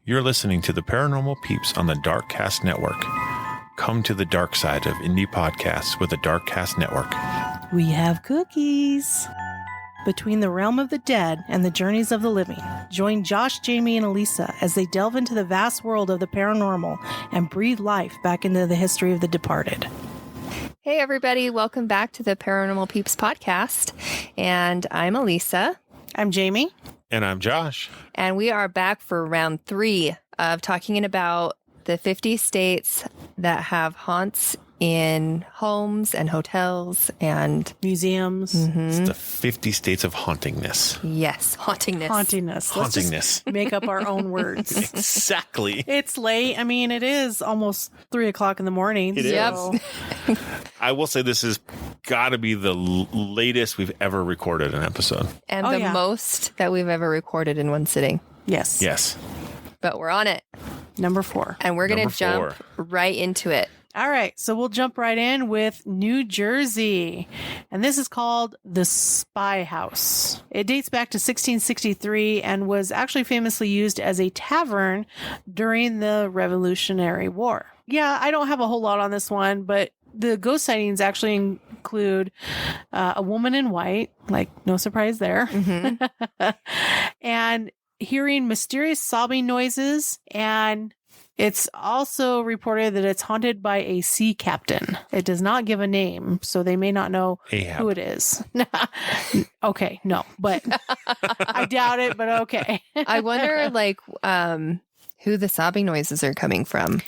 You're listening to the Paranormal Peeps on the Darkcast Network. Come to the dark side of indie podcasts with the Darkcast Network. We have cookies. Between the realm of the dead and the journeys of the living, join Josh, Jamie, and Elisa as they delve into the vast world of the paranormal and breathe life back into the history of the departed. Hey, everybody. Welcome back to the Paranormal Peeps podcast. And I'm Elisa. I'm Jamie. And I'm Josh. And we are back for round 3 of talking about the 50 states that have haunts in homes and hotels and museums. Mm-hmm. It's the 50 states of hauntingness. Yes, hauntingness. Hauntingness. Let's Hauntingness. just make up our own words. Exactly. It's late. I mean, it is almost 3 o'clock in the morning. It Yep. is. I will say this has got to be the latest we've ever recorded an episode. And the most that we've ever recorded in one sitting. Yes. Yes. But we're on it. Number 4. And we're going to jump right into it. All right, so we'll jump right in with New Jersey, and this is called the Spy House. It dates back to 1663 and was actually famously used as a tavern during the Revolutionary War. Yeah, I don't have a whole lot on this one, but the ghost sightings actually include a woman in white, like no surprise there, and hearing mysterious sobbing noises, and it's also reported that it's haunted by a sea captain. It does not give a name, so they may not know who it is. Okay, no, but I doubt it, but okay. I wonder, who the sobbing noises are coming from.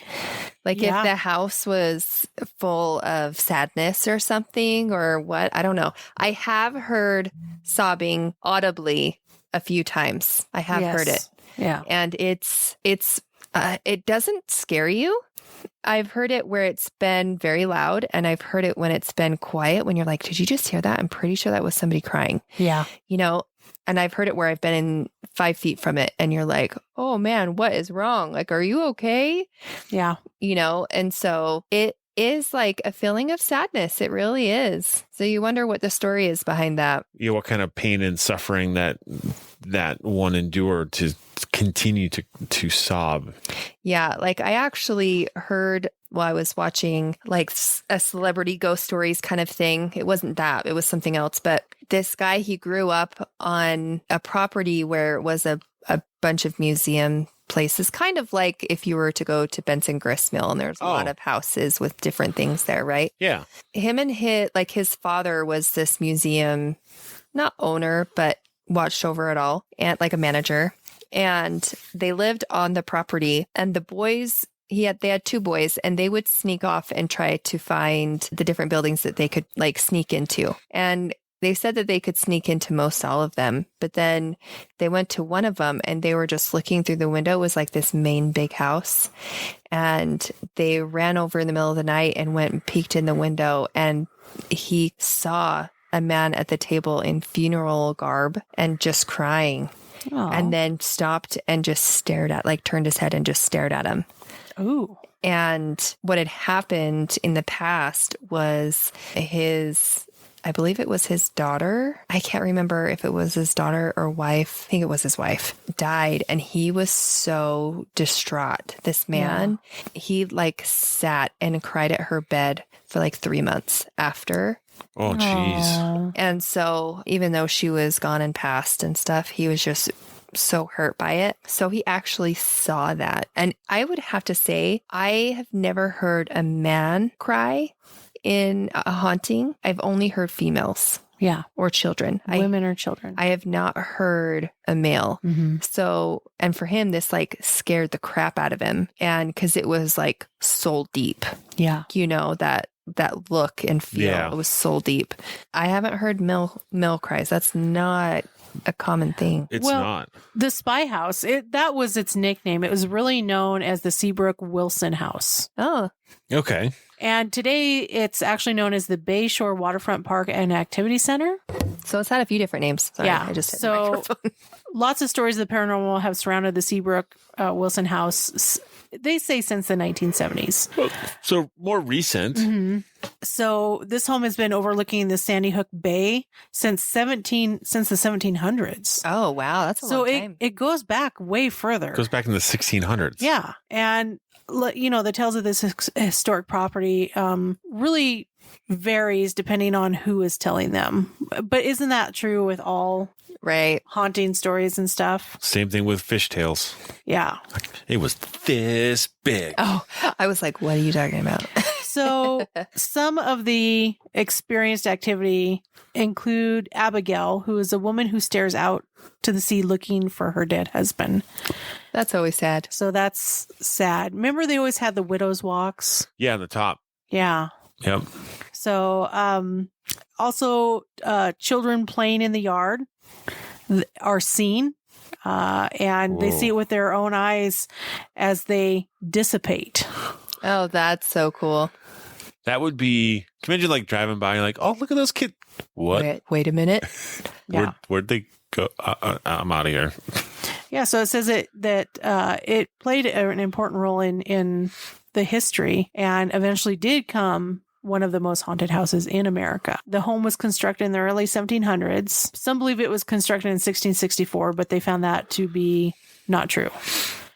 Like if the house was full of sadness or something or what, I don't know. I have heard sobbing audibly a few times. I have heard it. Yeah. And it doesn't scare you. I've heard it where it's been very loud, and I've heard it when it's been quiet, when you're like, did you just hear that? I'm pretty sure that was somebody crying. Yeah. You know, and I've heard it where I've been in 5 feet from it, and you're like, oh man, what is wrong? Like, are you okay? Yeah. You know, and so it is like a feeling of sadness. It really is. So you wonder what the story is behind that. Yeah, what kind of pain and suffering that one endured to continue to sob. Yeah, like I actually heard while I was watching like a celebrity ghost stories kind of thing. It wasn't that, it was something else. But this guy, he grew up on a property where it was a bunch of museum places, kind of like if you were to go to Benson Gristmill, and there's a lot of houses with different things there, right? Yeah. Him and his father was this museum, not owner, but watched over it all, and like a manager. And they lived on the property, and the boys, they had 2 boys, and they would sneak off and try to find the different buildings that they could like sneak into. And they said that they could sneak into most all of them, but then they went to one of them and they were just looking through the window. It was like this main big house, and they ran over in the middle of the night and went and peeked in the window, and he saw a man at the table in funeral garb and just crying. Aww. And then stopped and just turned his head and just stared at him. Ooh. And what had happened in the past was I believe it was his daughter. I can't remember if it was his daughter or wife. I think it was his wife died. And he was so distraught. This man, he like sat and cried at her bed for like 3 months after. Oh, jeez. And so even though she was gone and passed and stuff, he was just so hurt by it. So he actually saw that. And I would have to say, I have never heard a man cry in a haunting. I've only heard females. Yeah. Or children. Women or children. I have not heard a male. Mm-hmm. So, and for him, this like scared the crap out of him. And because it was like soul deep. Yeah. You know, that look and feel. Yeah. It was soul deep. I haven't heard male cries. That's not a common thing. It's not. The Spy House, that was its nickname. It was really known as the Seabrook Wilson House. Oh. Okay. And today it's actually known as the Bay Shore Waterfront Park and Activity Center. So it's had a few different names. Sorry, Yeah. I just hit the So microphone. lots of stories of the paranormal have surrounded the Seabrook Wilson house. They say since the 1970s. So more recent. So this home has been overlooking the Sandy Hook Bay since the 1700s. Oh, wow. That's a long time. It goes back way further. Goes back in the 1600s. Yeah. And, the tales of this historic property really varies depending on who is telling them. But isn't that true with all Right. haunting stories and stuff? Same thing with fishtails. Yeah. It was this big. Oh, I was like, what are you talking about? So some of the experienced activity include Abigail, who is a woman who stares out to the sea looking for her dead husband. That's always sad. So that's sad. Remember they always had the widow's walks? Yeah, on the top. Yeah. Yep. So also children playing in the yard are seen. And they see it with their own eyes as they dissipate. Oh, that's so cool. That would be, can you imagine like driving by and like, oh, look at those kids. What? Wait a minute. Yeah. Where'd they go? I'm out of here. Yeah. So it says that it played an important role in the history and eventually did come one of the most haunted houses in America. The home was constructed in the early 1700s. Some believe it was constructed in 1664, but they found that to be not true.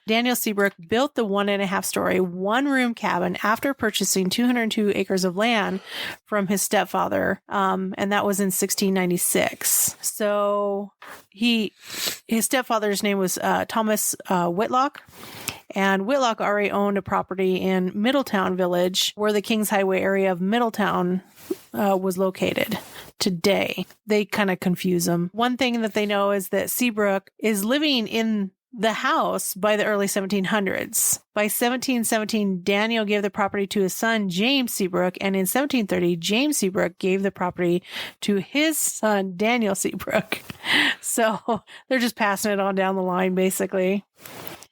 Daniel Seabrook built the 1.5-story, one-room cabin after purchasing 202 acres of land from his stepfather, and that was in 1696. So his stepfather's name was Thomas Whitlock. And Whitlock already owned a property in Middletown Village, where the Kings Highway area of Middletown was located. Today, they kind of confuse them. One thing that they know is that Seabrook is living in the house by the early 1700s. By 1717, Daniel gave the property to his son, James Seabrook, and in 1730, James Seabrook gave the property to his son, Daniel Seabrook. So they're just passing it on down the line, basically.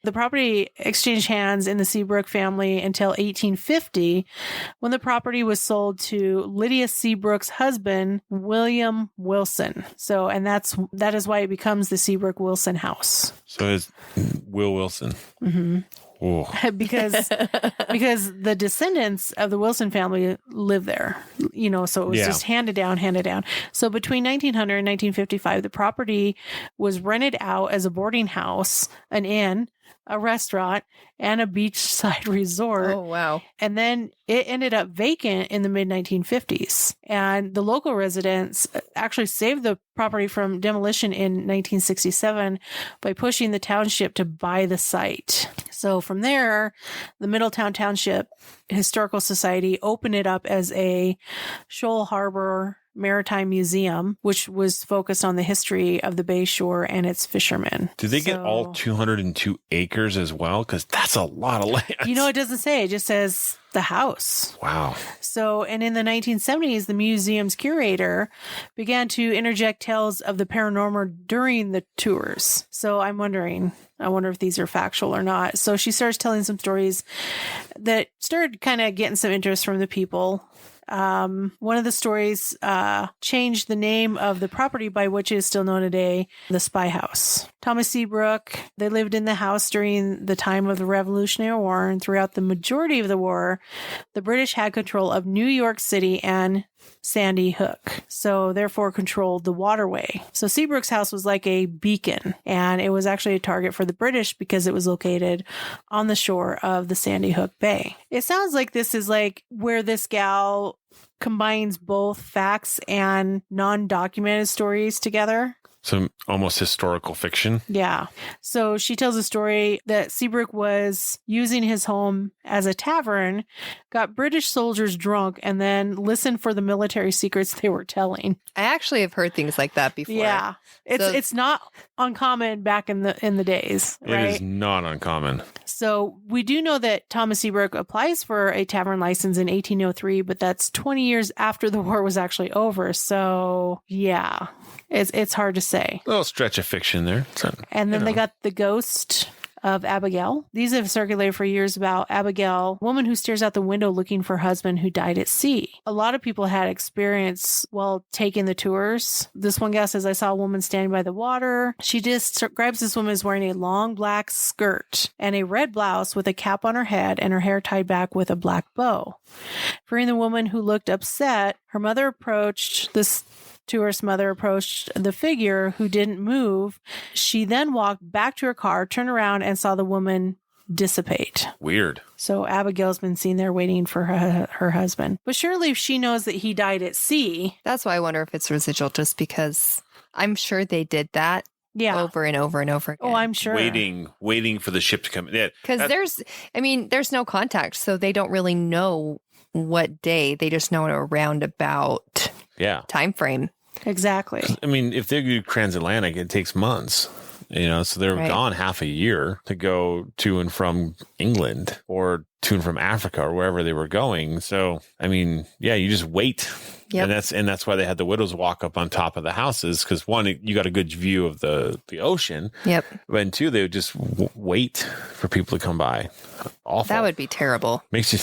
The property exchanged hands in the Seabrook family until 1850, when the property was sold to Lydia Seabrook's husband, William Wilson. So, and that is why it becomes the Seabrook Wilson house. So it's Will Wilson. Mm-hmm. Oh. because the descendants of the Wilson family live there, so it was just handed down. So between 1900 and 1955, the property was rented out as a boarding house, an inn, a restaurant, and a beachside resort. Oh, wow. And then it ended up vacant in the mid-1950s. And the local residents actually saved the property from demolition in 1967 by pushing the township to buy the site. So from there, the Middletown Township Historical Society opened it up as a Shoal Harbor Maritime Museum, which was focused on the history of the Bay Shore and its fishermen. Did they get all 202 acres as well? Because that's a lot of land. It doesn't say. It just says the house. Wow. So, and in the 1970s, the museum's curator began to interject tales of the paranormal during the tours. So I wonder if these are factual or not. So she starts telling some stories that started kind of getting some interest from the people. One of the stories changed the name of the property by which it is still known today, the Spy House. Thomas Seabrook, they lived in the house during the time of the Revolutionary War, and throughout the majority of the war, the British had control of New York City and Sandy Hook, so therefore controlled the waterway. So Seabrook's house was like a beacon, and it was actually a target for the British because it was located on the shore of the Sandy Hook Bay. It sounds like this is like where this gal combines both facts and non-documented stories together. Some almost historical fiction. Yeah. So she tells a story that Seabrook was using his home as a tavern, got British soldiers drunk, and then listened for the military secrets they were telling. I actually have heard things like that before. Yeah. It's not uncommon back in the days, right? It is not uncommon. So we do know that Thomas Seabrook applies for a tavern license in 1803, but that's 20 years after the war was actually over. So yeah, it's hard to say. A little stretch of fiction there. So, and then they got the ghost of Abigail. These have circulated for years about Abigail, woman who stares out the window looking for her husband who died at sea. A lot of people had experience while taking the tours. This one gal says, I saw a woman standing by the water. She describes this woman as wearing a long black skirt and a red blouse with a cap on her head and her hair tied back with a black bow. Fearing the woman who looked upset, this tourist mother approached the figure who didn't move. She then walked back to her car, turned around, and saw the woman dissipate. Weird. So Abigail's been seen there waiting for her husband. But surely if she knows that he died at sea. That's why I wonder if it's residual, just because I'm sure they did that over and over and over again. Oh, I'm sure. Waiting for the ship to come in. Because there's no contact, so they don't really know what day. They just know a roundabout time frame. Exactly. I mean, if they do transatlantic, it takes months. So they're gone half a year to go to and from England or to and from Africa or wherever they were going. So, I mean, you just wait. Yep. And that's why they had the widows walk up on top of the houses, because one, you got a good view of the ocean. Yep. And two, they would just wait for people to come by. Awful. That would be terrible. Makes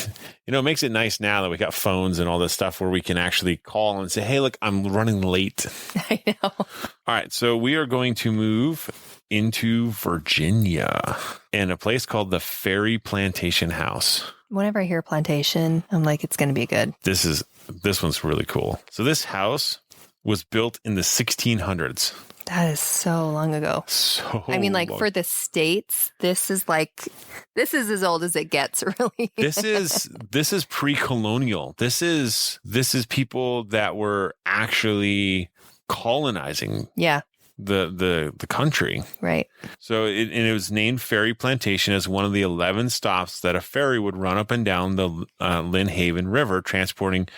it nice now that we got phones and all this stuff where we can actually call and say, hey, look, I'm running late. I know. All right. So we are going to move into Virginia in a place called the Ferry Plantation House. Whenever I hear plantation, I'm like, it's going to be good. This one's really cool. So this house was built in the 1600s. That is so long ago. For the States, this is as old as it gets, really. This is pre-colonial. This is people that were actually colonizing. Yeah. The country. Right. So it was named Ferry Plantation as one of the 11 stops that a ferry would run up and down the Lynn Haven River, transporting,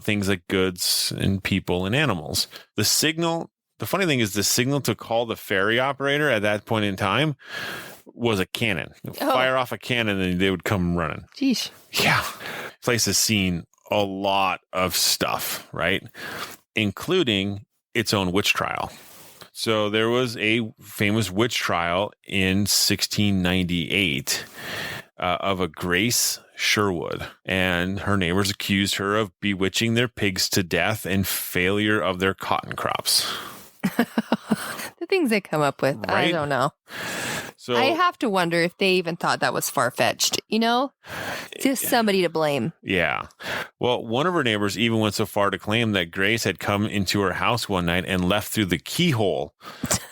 things like goods and people and animals. The funny thing is the signal to call the ferry operator at that point in time was a cannon. Fire off a cannon and they would come running. Jeez. Yeah. Place has seen a lot of stuff, right? Including its own witch trial. So there was a famous witch trial in 1698 of a Grace Sherwood, and her neighbors accused her of bewitching their pigs to death and failure of their cotton crops. The things they come up with, right? I don't know. So I have to wonder if they even thought that was far-fetched, Just somebody to blame. Yeah. Well, one of her neighbors even went so far to claim that Grace had come into her house one night and left through the keyhole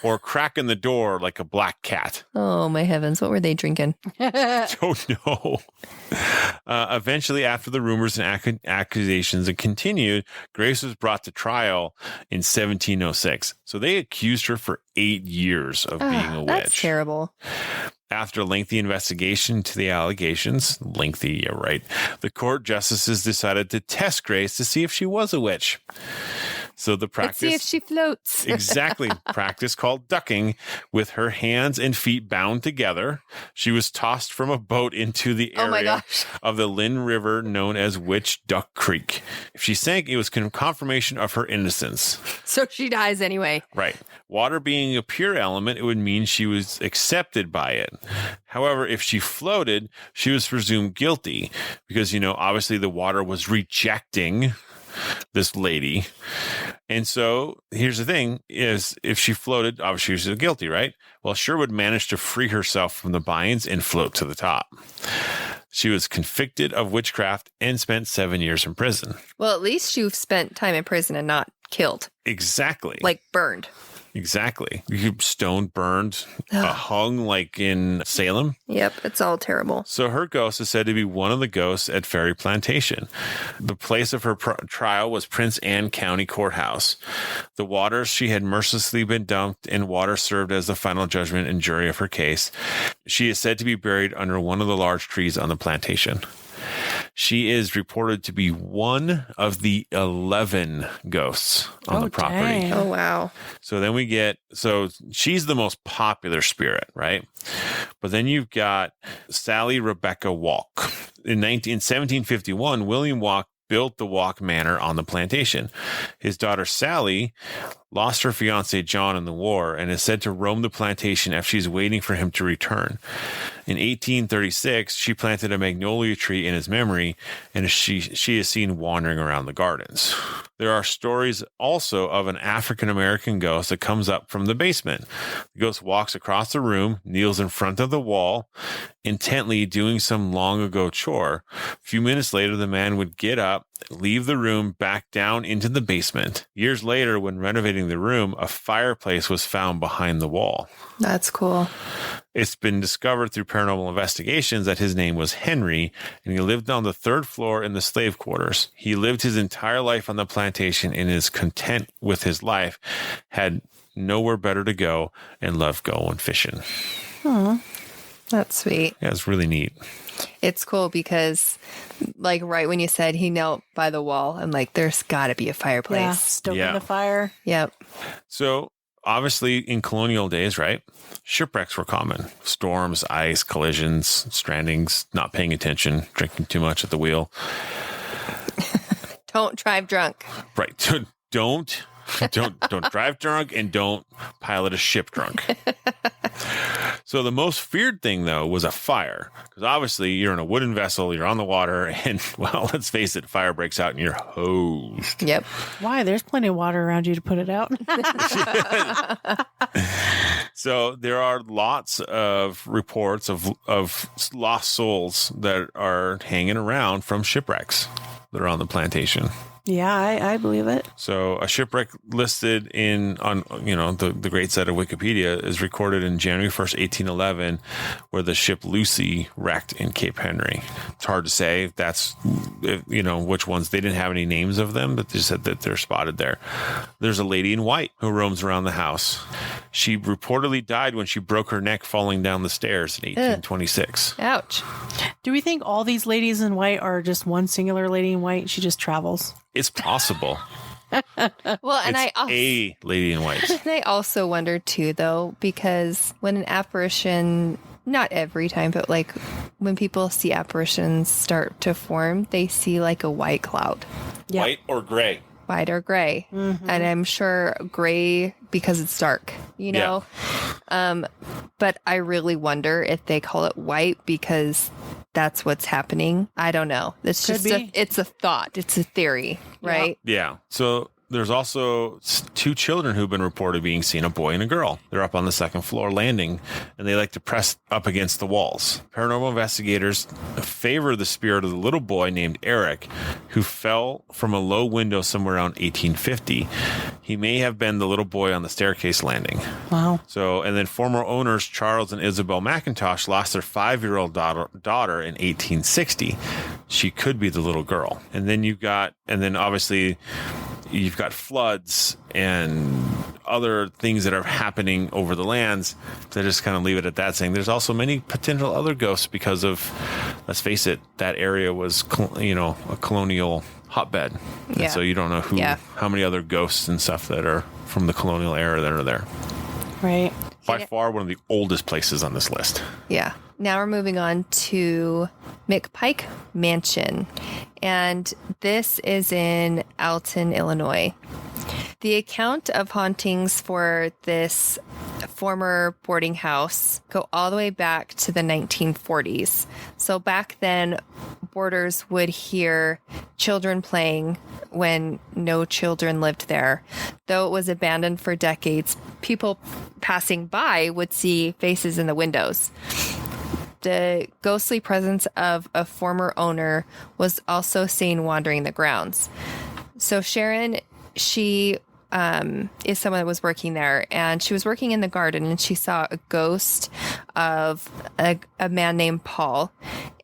or crack in the door like a black cat. Oh, my heavens. What were they drinking? Don't know. Eventually, after the rumors and accusations continued, Grace was brought to trial in 1706. So they accused her for 8 years of being a witch. That's terrible. After a lengthy investigation into the allegations, the court justices decided to test Grace to see if she was a witch. So the practice... Let's see if she floats. Exactly. Practice called ducking, with her hands and feet bound together. She was tossed from a boat into the area of the Lynn River known as Witch Duck Creek. If she sank, it was confirmation of her innocence. So she dies anyway. Right. Water being a pure element, it would mean she was accepted by it. However, if she floated, she was presumed guilty because, obviously the water was rejecting this lady. And so here's the thing is if she floated, obviously she was guilty, right? Well, Sherwood managed to free herself from the binds and float to the top. She was convicted of witchcraft and spent 7 years in prison. Well, at least you've spent time in prison and not killed. Exactly. Like burned. Exactly. You stoned, burned, hung like in Salem. Yep, it's all terrible. So her ghost is said to be one of the ghosts at Ferry Plantation. The place of her trial was Prince Anne County Courthouse. The waters she had mercilessly been dumped and water served as the final judgment and jury of her case. She is said to be buried under one of the large trees on the plantation. She is reported to be one of the 11 ghosts on the property. Dang. Oh, wow. So she's the most popular spirit, right? But then you've got Sally Rebecca Walk. In 1751, William Walk built the Walk Manor on the plantation. His daughter Sally lost her fiance John in the war and is said to roam the plantation as she's waiting for him to return. In 1836, she planted a magnolia tree in his memory, and she is seen wandering around the gardens. There are stories also of an African-American ghost that comes up from the basement. The ghost walks across the room, kneels in front of the wall, intently doing some long-ago chore. A few minutes later, the man would get up, leave the room, back down into the basement. Years later, when renovating the room, a fireplace was found behind the wall. That's cool. It's been discovered through paranormal investigations that his name was Henry, and he lived on the 3rd floor in the slave quarters. He lived his entire life on the plantation and is content with his life, had nowhere better to go, and loved going fishing. That's sweet. Yeah, it's really neat. It's cool because, like, right when you said he knelt by the wall, I'm like, there's got to be a Yeah, fireplace. stoking the fire. Yep. So, obviously, in colonial days, right, shipwrecks were common. Storms, ice, collisions, strandings, not paying attention, drinking too much at the wheel. Don't drive drunk. Right. Don't drive drunk, and don't pilot a ship drunk. So the most feared thing, though, was a fire. Because obviously you're in a wooden vessel, you're on the water, and, well, let's face it, fire breaks out and you're hosed. Yep. Why? There's plenty of water around you to put it out. So there are lots of reports of lost souls that are hanging around from shipwrecks that are on the plantation. Yeah, I believe it. So a shipwreck listed on the great site of Wikipedia is recorded in January 1st, 1811, where the ship Lucy wrecked in Cape Henry. It's hard to say if that's, which ones. They didn't have any names of them, but they said that they're spotted there. There's a lady in white who roams around the house. She reportedly died when she broke her neck falling down the stairs in 1826. Ouch. Do we think all these ladies in white are just one singular lady in white? She just travels. It's possible. Well, and It's a lady in white. And I also wonder too, though, because when an apparition, not every time, but like when people see apparitions start to form, they see like a white cloud. Yeah. White or gray? White or gray. Mm-hmm. And I'm sure gray because it's dark, you know? But I really wonder if they call it white because that's what's happening. I don't know. It's Could just be. it's a thought. It's a theory, right? Yeah. So there's also 2 children who've been reported being seen, a boy and a girl. They're up on the 2nd floor landing, and they like to press up against the walls. Paranormal investigators favor the spirit of the little boy named Eric, who fell from a low window somewhere around 1850. He may have been the little boy on the staircase landing. Wow. So, and then former owners Charles and Isabel McIntosh lost their 5-year-old daughter in 1860. She could be the little girl. And then obviously you've got floods and other things that are happening over the lands. So just kind of leave it at that, saying there's also many potential other ghosts because of, let's face it, that area was, a colonial hotbed. Yeah. And so you don't know how many other ghosts and stuff that are from the colonial era that are there. Right. By far one of the oldest places on this list. Yeah. Now we're moving on to McPike Mansion. And this is in Alton, Illinois. The account of hauntings for this former boarding house go all the way back to the 1940s. So back then, boarders would hear children playing when no children lived there. Though it was abandoned for decades, people passing by would see faces in the windows. The ghostly presence of a former owner was also seen wandering the grounds. So Sharon, she is someone that was working there, and she was working in the garden, and she saw a ghost of a man named Paul,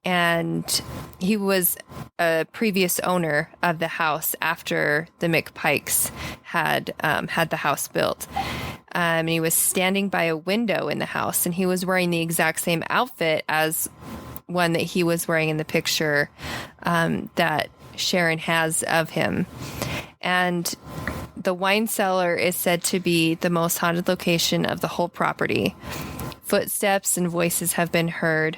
and he was a previous owner of the house after the McPikes had the house built. And he was standing by a window in the house, and he was wearing the exact same outfit as one that he was wearing in the picture that Sharon has of him. And the wine cellar is said to be the most haunted location of the whole property. Footsteps and voices have been heard,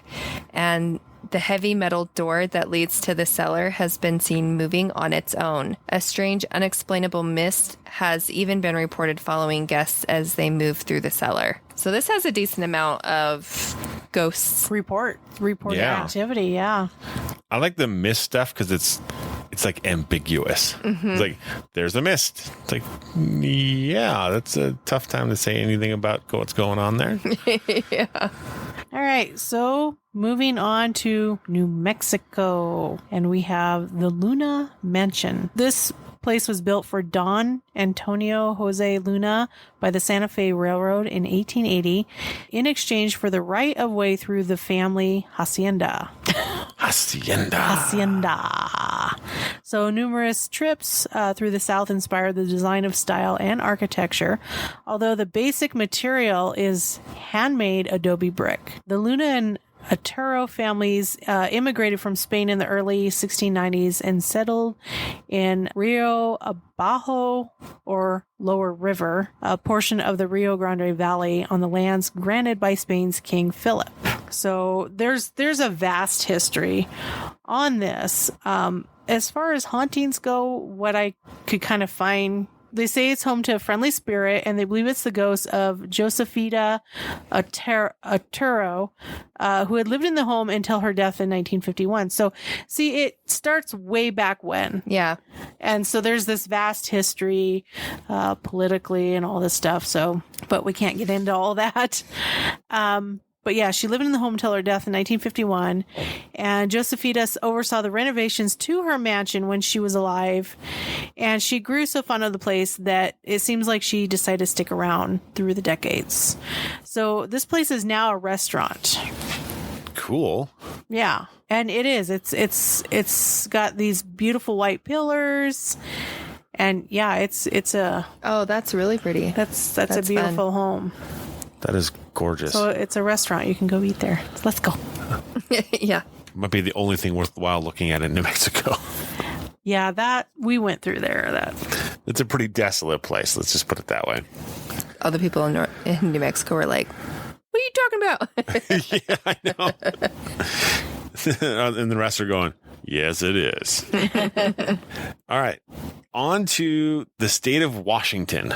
and The heavy metal door that leads to the cellar has been seen moving on its own. A strange, unexplainable mist has even been reported following guests as they move through the cellar. So this has a decent amount of ghosts. Reported Yeah. activity. Yeah. I like the mist stuff because it's like ambiguous. It's like, there's a mist. It's like, yeah, that's a tough time to say anything about what's going on there. Yeah. All right, so moving on to New Mexico, and we have the Luna Mansion. This place was built for Don Antonio Jose Luna by the Santa Fe Railroad in 1880 in exchange for the right of way through the family hacienda. Hacienda. So numerous trips through the South inspired the design of style and architecture, although the basic material is handmade adobe brick. The Luna and Otero families immigrated from Spain in the early 1690s and settled in Rio Abajo, or Lower River, a portion of the Rio Grande Valley on the lands granted by Spain's King Philip. So there's a vast history on this. As far as hauntings go, what I could kind of find, they say it's home to a friendly spirit, and they believe it's the ghost of Josefita Otero, who had lived in the home until her death in 1951. So, see, it starts way back when. Yeah. And so there's this vast history politically and all this stuff. So, but we can't get into all that. But yeah, she lived in the home until her death in 1951, and Josefita oversaw the renovations to her mansion when she was alive, and she grew so fond of the place that it seems like she decided to stick around through the decades. So this place is now a restaurant. Cool. Yeah, and it is. It's got these beautiful white pillars, and yeah, it's a. Oh, that's really pretty. That's a beautiful home. That is gorgeous. So it's a restaurant. You can go eat there. So let's go. Yeah. Might be the only thing worthwhile looking at in New Mexico. Yeah, that we went through there. It's a pretty desolate place. Let's just put it that way. Other people in New Mexico were like, what are you talking about? Yeah, I know. And the rest are going, yes, it is. All right. On to the state of Washington.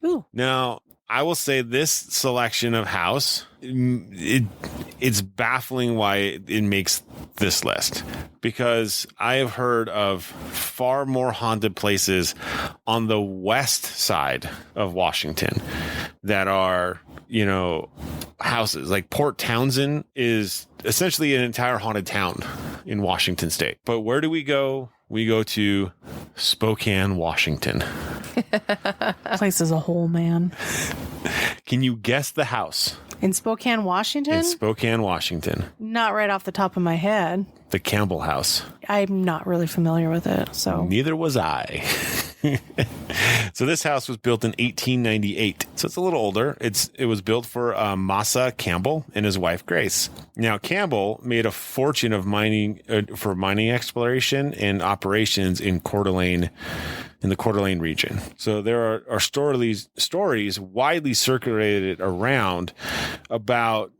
Ooh. Now, I will say this selection of house, it's baffling why it makes this list, because I have heard of far more haunted places on the west side of Washington that are, houses. Like Port Townsend is essentially an entire haunted town in Washington state. But where do we go? We go to Spokane, Washington. Place as a whole, man. Can you guess the house? In Spokane, Washington? In Spokane, Washington. Not right off the top of my head. The Campbell House. I'm not really familiar with it, so. Neither was I. So this house was built in 1898. So it's a little older. It was built for Massa Campbell and his wife Grace. Now Campbell made a fortune of mining for mining exploration and operations in Coeur d'Alene, in the Coeur d'Alene region. So there are stories widely circulated around about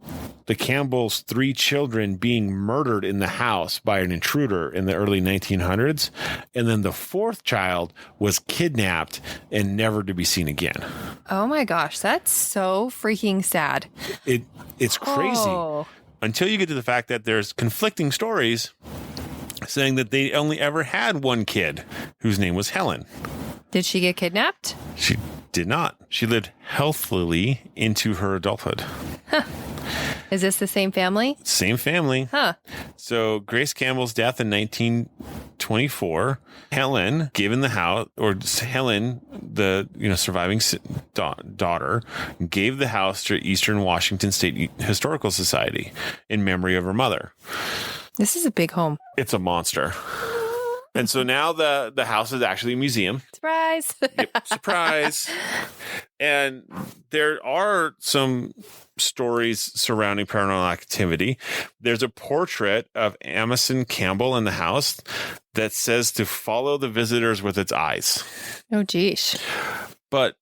the Campbells' 3 children being murdered in the house by an intruder in the early 1900s. And then the 4th child was kidnapped and never to be seen again. Oh my gosh, that's so freaking sad. It's crazy. Oh. Until you get to the fact that there's conflicting stories saying that they only ever had one kid whose name was Helen. Did she get kidnapped? She did not. She lived healthily into her adulthood. Is this the same family? Same family. Huh. So Grace Campbell's death in 1924, Helen, given the house, or Helen, the surviving daughter, gave the house to Eastern Washington State Historical Society in memory of her mother. This is a big home. It's a monster. And so now the house is actually a museum. Surprise. Yep, surprise. And there are some stories surrounding paranormal activity. There's a portrait of Amison Campbell in the house that says to follow the visitors with its eyes. Oh, geez. But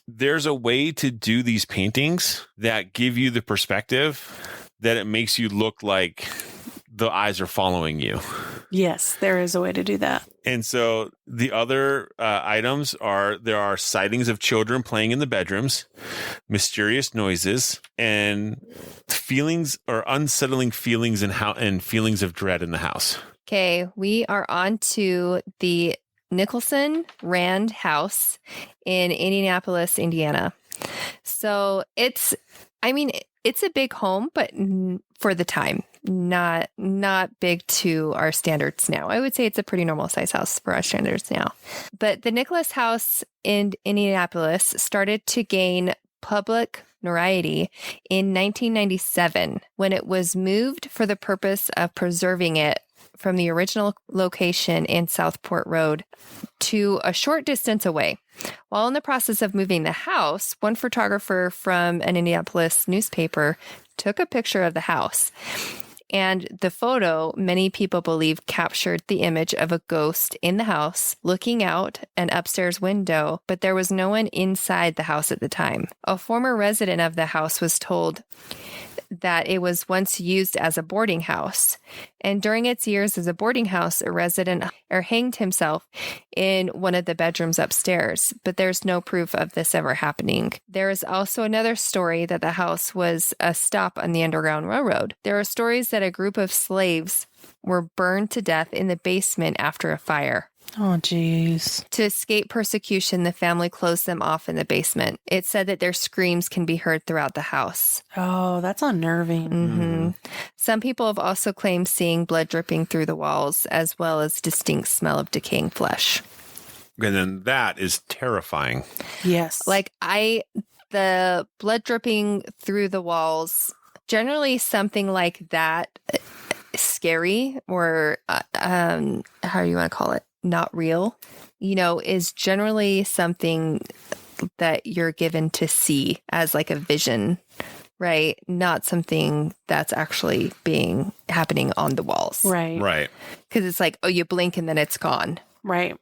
there's a way to do these paintings that give you the perspective that it makes you look like the eyes are following you. Yes, there is a way to do that. And so the other items are there are sightings of children playing in the bedrooms, mysterious noises, and feelings or unsettling feelings and feelings of dread in the house. Okay, we are on to the Nicholson Rand House in Indianapolis, Indiana. So it's a big home, but for the time, not big to our standards now. I would say it's a pretty normal size house for our standards now. But the Nicholas House in Indianapolis started to gain public notoriety in 1997 when it was moved for the purpose of preserving it from the original location in Southport Road to a short distance away. While in the process of moving the house, one photographer from an Indianapolis newspaper took a picture of the house. And the photo, many people believe, captured the image of a ghost in the house looking out an upstairs window, but there was no one inside the house at the time. A former resident of the house was told that it was once used as a boarding house. And during its years as a boarding house, a resident hanged himself in one of the bedrooms upstairs, but there's no proof of this ever happening. There is also another story that the house was a stop on the Underground Railroad. There are stories that a group of slaves were burned to death in the basement after a fire. Oh, geez. To escape persecution, the family closed them off in the basement. It's said that their screams can be heard throughout the house. Oh, that's unnerving. Mm-hmm. Some people have also claimed seeing blood dripping through the walls, as well as distinct smell of decaying flesh. And then that is terrifying. Yes. The blood dripping through the walls, generally something like that, scary or how do you want to call it? Not real, is generally something that you're given to see as like a vision, right? Not something that's actually happening on the walls. Right. Right. Because it's like, oh, you blink and then it's gone. Right.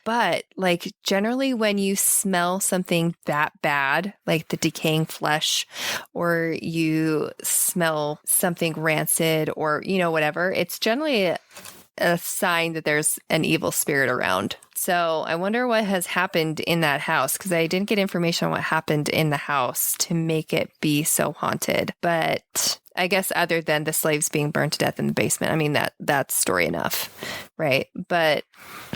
But like generally when you smell something that bad, like the decaying flesh, or you smell something rancid or, whatever, it's generally a sign that there's an evil spirit around. So I wonder what has happened in that house, because I didn't get information on what happened in the house to make it be so haunted. But I guess other than the slaves being burned to death in the basement, I mean, that's story enough, right? But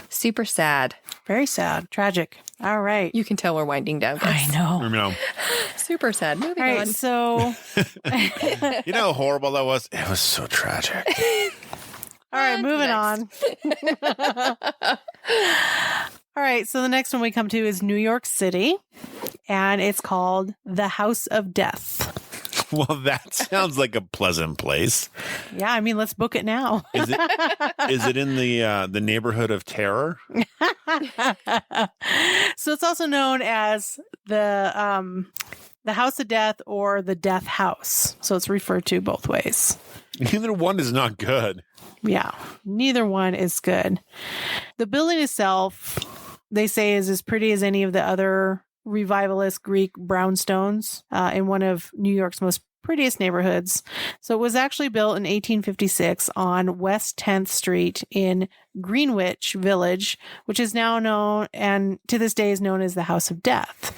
super sad. Very sad. Tragic. All right. You can tell we're winding down. I know. Super sad. Moving All right, on. so... You know how horrible that was? It was so tragic. All right, moving on. All right, so the next one we come to is New York City, and it's called the House of Death. Well, that sounds like a pleasant place. Yeah, I mean, let's book it now. Is it in the neighborhood of terror? So it's also known as the House of Death or the Death House. So it's referred to both ways. Neither one is not good. Yeah, neither one is good. The building itself, they say, is as pretty as any of the other revivalist Greek brownstones in one of New York's most prettiest neighborhoods. So it was actually built in 1856 on West 10th Street in Greenwich Village, which is now known and to this day is known as the House of Death.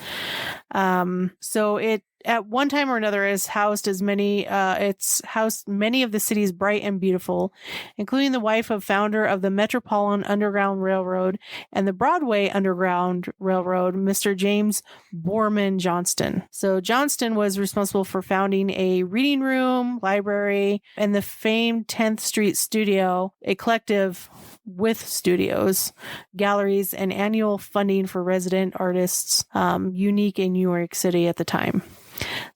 So it at one time or another has housed many of the city's bright and beautiful, including the wife of founder of the Metropolitan Underground Railroad and the Broadway Underground Railroad, Mr. James Borman Johnston. So Johnston was responsible for founding a reading room, library, and the famed 10th Street Studio, a collective with studios, galleries, and annual funding for resident artists, unique in New York City at the time.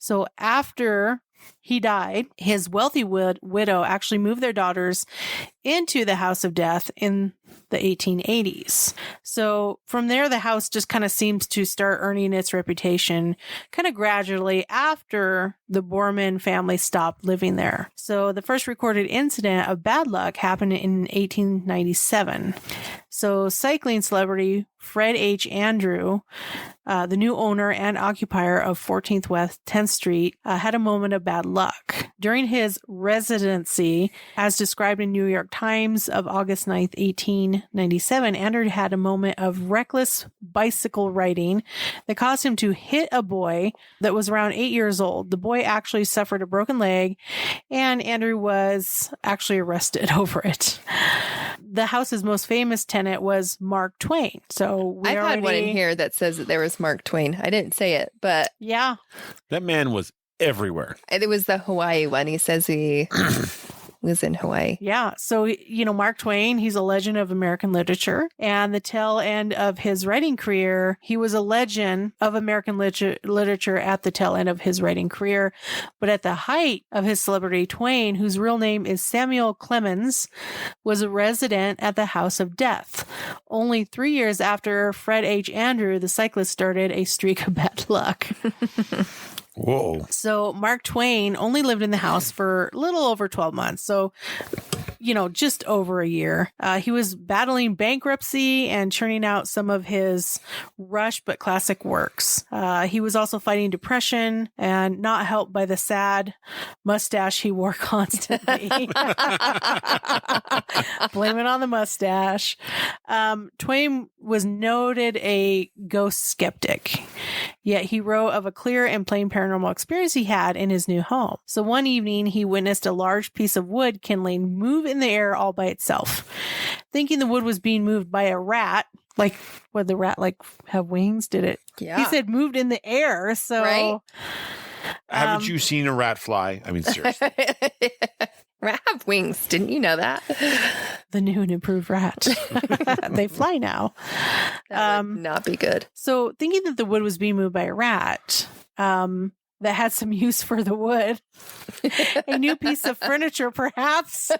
So after he died, his wealthy widow actually moved their daughters into the House of Death in the 1880s. So from there, the house just kind of seems to start earning its reputation kind of gradually after the Borman family stopped living there. So the first recorded incident of bad luck happened in 1897. So cycling celebrity Fred H. Andrew, the new owner and occupier of 14th West 10th Street, had a moment of bad luck. During his residency, as described in New York Times of August 9th, 1897, Andrew had a moment of reckless bicycle riding that caused him to hit a boy that was around 8 years old. The boy actually suffered a broken leg, and Andrew was actually arrested over it. The house's most famous tenant was Mark Twain. So I've had one in here that says that there was Mark Twain. I didn't say it, but yeah, That man was everywhere. it was the Hawaii one. He says he was in Hawaii. yeah. So, Mark Twain, he's a legend of American literature. And the tail end of his writing career, he was a legend of American literature at the tail end of his writing career. But at the height of his celebrity, Twain, whose real name is Samuel Clemens, was a resident at the House of Death. Only 3 years after Fred H. Andrew, the cyclist, started a streak of bad luck. Whoa. So Mark Twain only lived in the house for a little over 12 months. So, just over a year. He was battling bankruptcy and churning out some of his rush but classic works. He was also fighting depression and not helped by the sad mustache he wore constantly. Blame it on the mustache. Twain was noted a ghost skeptic, yet he wrote of a clear and plain paranormal experience he had in his new home. So one evening, he witnessed a large piece of wood kindling move in the air all by itself. Thinking the wood was being moved by a rat, would the rat have wings? Did it? Yeah. He said moved in the air. So Right? Haven't you seen a rat fly? I mean, seriously. Rat have wings. Didn't you know that? the new and improved rat. They fly now. That would not be good. So thinking that the wood was being moved by a rat, that had some use for the wood. A new piece of furniture, perhaps.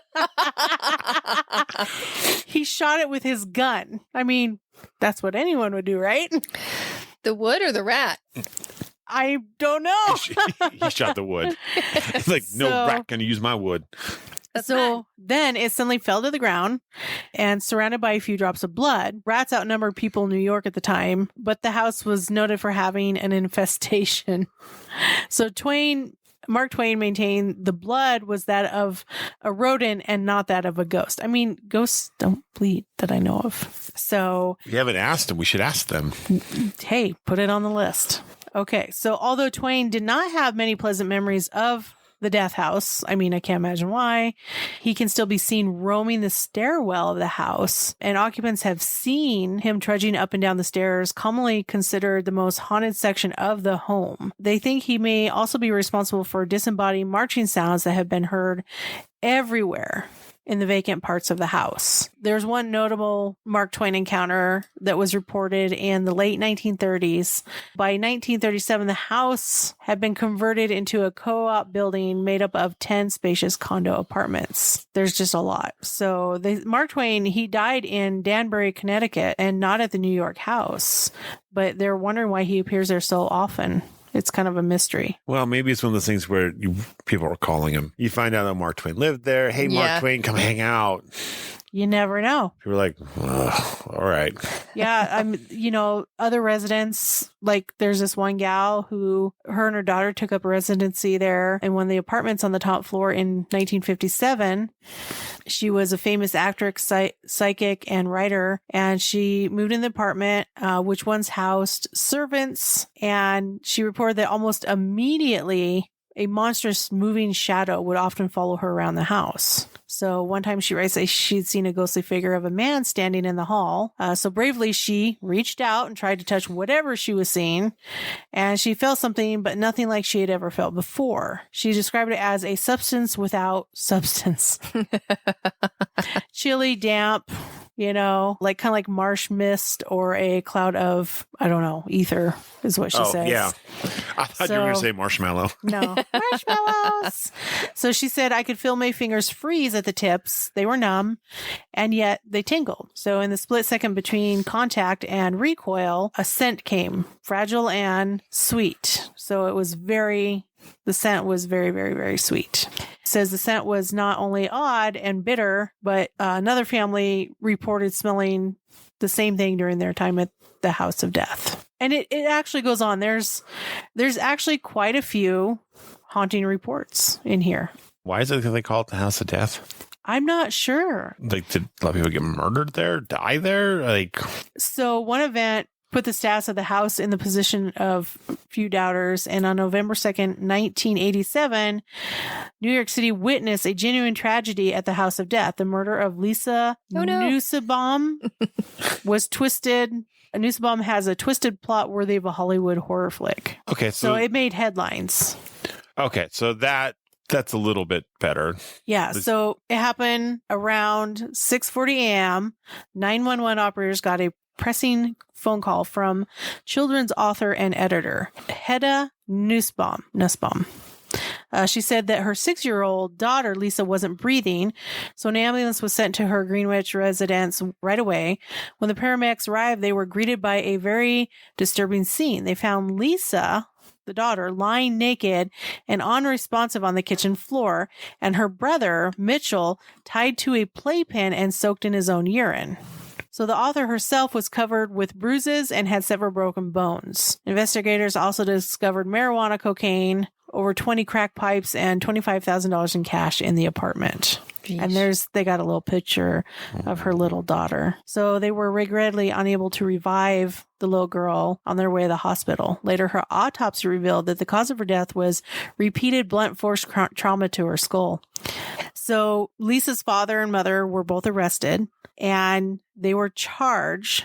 He shot it with his gun. I mean, that's what anyone would do, right? The wood or the rat? I don't know. He shot the wood. It's like, no rat gonna use my wood. So then it suddenly fell to the ground and surrounded by a few drops of blood. Rats outnumbered people in New York at the time, but the house was noted for having an infestation. So Mark Twain maintained the blood was that of a rodent and not that of a ghost. I mean, ghosts don't bleed that I know of. So We haven't asked them. We should ask them. hey, put it on the list. Okay. So although Twain did not have many pleasant memories of the death house, I mean, I can't imagine why, he can still be seen roaming the stairwell of the house, and occupants have seen him trudging up and down the stairs, commonly considered the most haunted section of the home. They think he may also be responsible for disembodied marching sounds that have been heard everywhere in the vacant parts of the house. There's one notable Mark Twain encounter that was reported in the late 1930s. By 1937, the house had been converted into a co-op building made up of 10 spacious condo apartments. There's just a lot. So Mark Twain, he died in Danbury, Connecticut, and not at the New York house. But they're wondering why he appears there so often. It's kind of a mystery. Well, maybe it's one of those things where people are calling him. You find out that Mark Twain lived there. Hey, Mark Twain, come hang out. You never know. People are like, all right. Yeah. Other residents, like there's this one gal who her and her daughter took up a residency there in one of the apartments on the top floor in 1957. She was a famous actress, psychic, and writer, and she moved in the apartment, which once housed servants, and she reported that almost immediately a monstrous moving shadow would often follow her around the house. So one time she writes that she'd seen a ghostly figure of a man standing in the hall. So bravely, she reached out and tried to touch whatever she was seeing, and she felt something, but nothing like she had ever felt before. She described it as a substance without substance. Chilly, damp, kind of like marsh mist or a cloud of, I don't know, ether is what she says. Yeah. I thought you were going to say marshmallow. No, marshmallows. So she said, I could feel my fingers freeze at the tips. They were numb, and yet they tingled. So in the split second between contact and recoil, a scent came, fragile and sweet. So it was very The scent was very, very, very sweet. It says the scent was not only odd and bitter, but another family reported smelling the same thing during their time at the House of Death. And it actually goes on. There's actually quite a few haunting reports in here. Why is it that they call it the House of Death? I'm not sure. Like, did a lot of people get murdered there, die there? Like, so one event put the status of the house in the position of few doubters. And on November 2nd, 1987, New York City witnessed a genuine tragedy at the House of Death. The murder of Lisa Nussbaum was twisted. Nussbaum has a twisted plot worthy of a Hollywood horror flick. okay, So it made headlines. okay, so that's a little bit better. Yeah. So it happened around 6:40 a.m. 911 operators got a pressing phone call from children's author and editor, Hedda Nussbaum. She said that her 6-year-old daughter, Lisa, wasn't breathing, so an ambulance was sent to her Greenwich residence right away. When the paramedics arrived, they were greeted by a very disturbing scene. They found Lisa, the daughter, lying naked and unresponsive on the kitchen floor, and her brother, Mitchell, tied to a playpen and soaked in his own urine. So the author herself was covered with bruises and had several broken bones. Investigators also discovered marijuana, cocaine, over 20 crack pipes, and $25,000 in cash in the apartment. Jeez. And they got a little picture of her little daughter. So they were regrettably unable to revive the little girl on their way to the hospital. Later, her autopsy revealed that the cause of her death was repeated blunt force trauma to her skull. So Lisa's father and mother were both arrested, and they were charged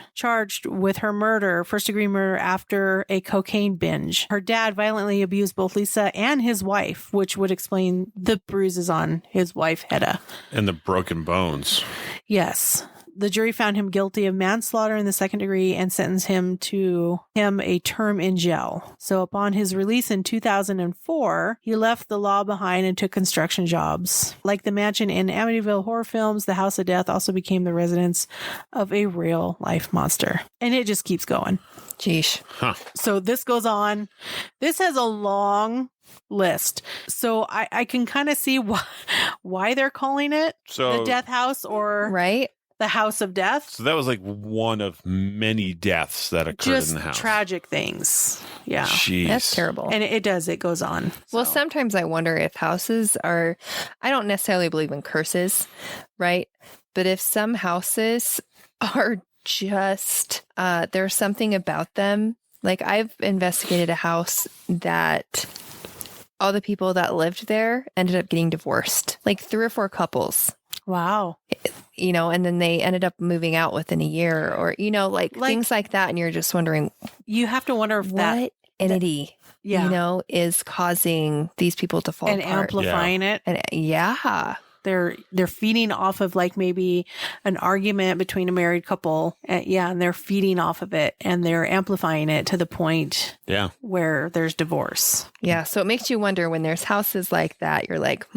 with her murder, first-degree murder, after a cocaine binge. Her dad violently abused both Lisa and his wife, which would explain the bruises on his wife, Hedda. And the broken bones. Yes. The jury found him guilty of manslaughter in the second degree and sentenced him to a term in jail. So upon his release in 2004, he left the law behind and took construction jobs. Like the mansion in Amityville horror films, the House of Death also became the residence of a real-life monster. And it just keeps going. Jeez. Huh. So this goes on. This has a long list. So I can kind of see why they're calling it the Death House or... Right? The House of Death. So that was like one of many deaths that occurred in the house. Tragic things. Yeah. Jeez. That's terrible. And it goes on. Well, So. sometimes I wonder if houses are, I don't necessarily believe in curses, right? But if some houses are just, there's something about them. Like I've investigated a house that all the people that lived there ended up getting divorced, like 3 or 4 couples. Wow. You know, and then they ended up moving out within a year or, you know, like things like that. And you're just wondering, You have to wonder if what entity, yeah. you know, is causing these people to fall and apart. amplifying it. And yeah. They're feeding off of like maybe an argument between a married couple. And they're feeding off of it and they're amplifying it to the point where there's divorce. Yeah. So it makes you wonder when there's houses like that, you're like,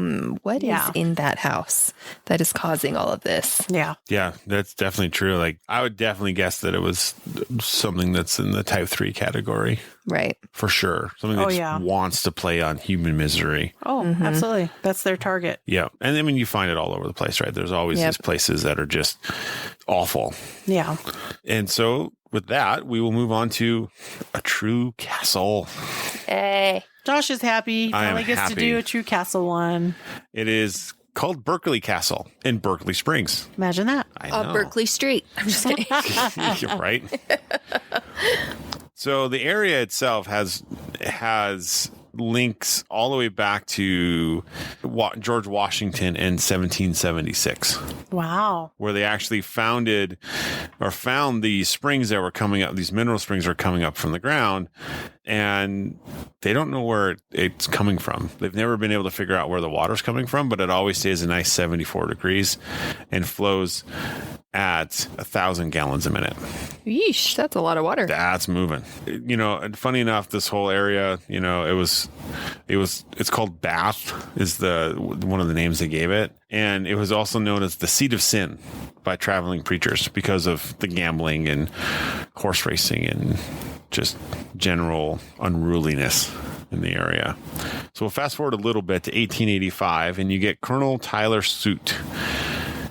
what is in that house that is causing all of this? Yeah. Yeah, that's definitely true. Like I would definitely guess that it was something that's in the type 3 category. Right. For sure. Something that just wants to play on human misery. Oh, absolutely. That's their target. Yeah. And I mean, you find it all over the place, right? There's always these places that are just awful. Yeah. And so with that, we will move on to a true castle. Hey. Josh is happy. He finally gets to do a true castle one. It is called Berkeley Castle in Berkeley Springs. Imagine that. I know. Berkeley Street. I'm just kidding. You're right. So the area itself has links all the way back to George Washington in 1776. Wow. Where they actually found these springs that were coming up, these mineral springs are coming up from the ground, and they don't know where it's coming from. They've never been able to figure out where the water's coming from, but it always stays a nice 74 degrees and flows at 1,000 gallons a minute. Yeesh, that's a lot of water. That's moving. You know, and funny enough, this whole area, you know, it's called Bath is one of the names they gave it. And it was also known as the seat of sin by traveling preachers because of the gambling and horse racing and just general unruliness in the area. So we'll fast forward a little bit to 1885, and you get Colonel Tyler Suit.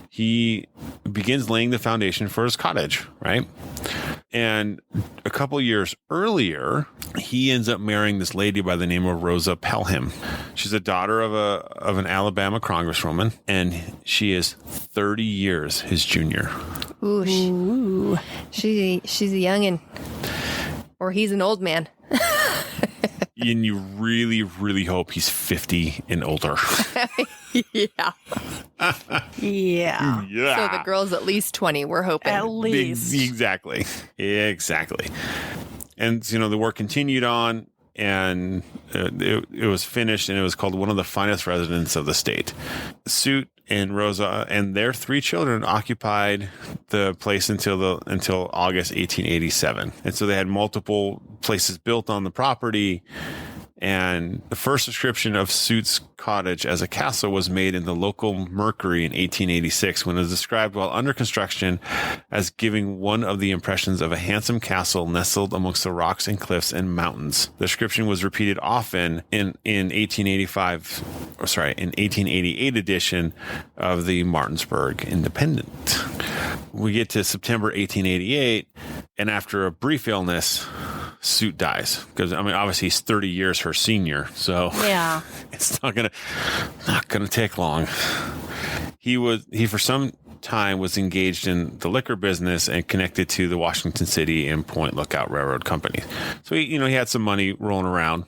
He begins laying the foundation for his cottage, right? And a couple years earlier, he ends up marrying this lady by the name of Rosa Pelham. She's a daughter of an Alabama congresswoman, and she is 30 years his junior. Ooh, she's a youngin', or he's an old man. And you really, really hope he's 50 and older. Yeah. Yeah. Yeah. So the girl's at least 20, we're hoping. At least. Exactly. And, the work continued on, and it was finished, and it was called one of the finest residences of the state. Suit and Rosa and their 3 children occupied the place until August 1887. And so they had multiple places built on the property. And the first description of Suit's cottage as a castle was made in the local Mercury in 1886, when it was described while under construction as giving one of the impressions of a handsome castle nestled amongst the rocks and cliffs and mountains. The description was repeated often in 1888 edition of the Martinsburg Independent. We get to September 1888, and after a brief illness, Suit dies, because obviously he's 30 years her senior, so Yeah. it's not gonna take long. He for some time was engaged in the liquor business and connected to the Washington City and Point Lookout Railroad Company. So he had some money rolling around.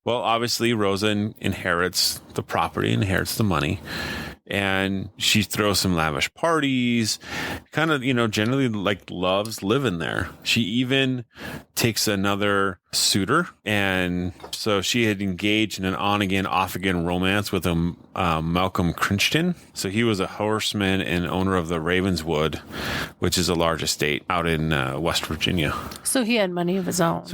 Well, obviously Rosa inherits the property, inherits the money, and she throws some lavish parties, kind of, generally loves living there. She even takes another suitor. And so she had engaged in an on-again, off-again romance with Malcolm Crichton. So he was a horseman and owner of the Ravenswood, which is a large estate out in West Virginia. So he had money of his own.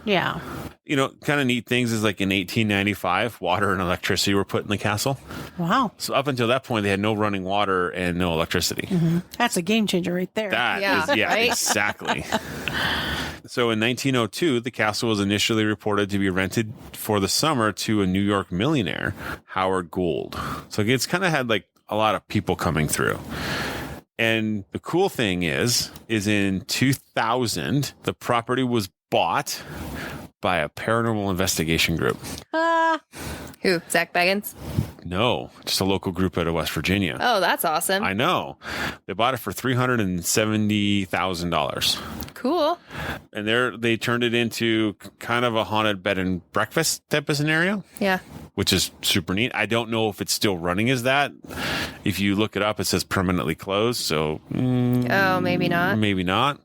Yeah. Kind of neat things is in 1895, water and electricity were put in the castle. Wow. So up until that point, they had no running water and no electricity. Mm-hmm. That's a game changer right there. Right? Exactly. So in 1902, the castle was initially reported to be rented for the summer to a New York millionaire, Howard Gould. So it's kind of had a lot of people coming through. And the cool thing is in 2000, the property was bought by a paranormal investigation group. Who? Zach Baggins? No, just a local group out of West Virginia. Oh, that's awesome. I know. They bought it for $370,000. Cool. And they turned it into kind of a haunted bed and breakfast type of scenario. Yeah. Which is super neat. I don't know if it's still running as that. If you look it up, it says permanently closed. So, maybe not. Maybe not.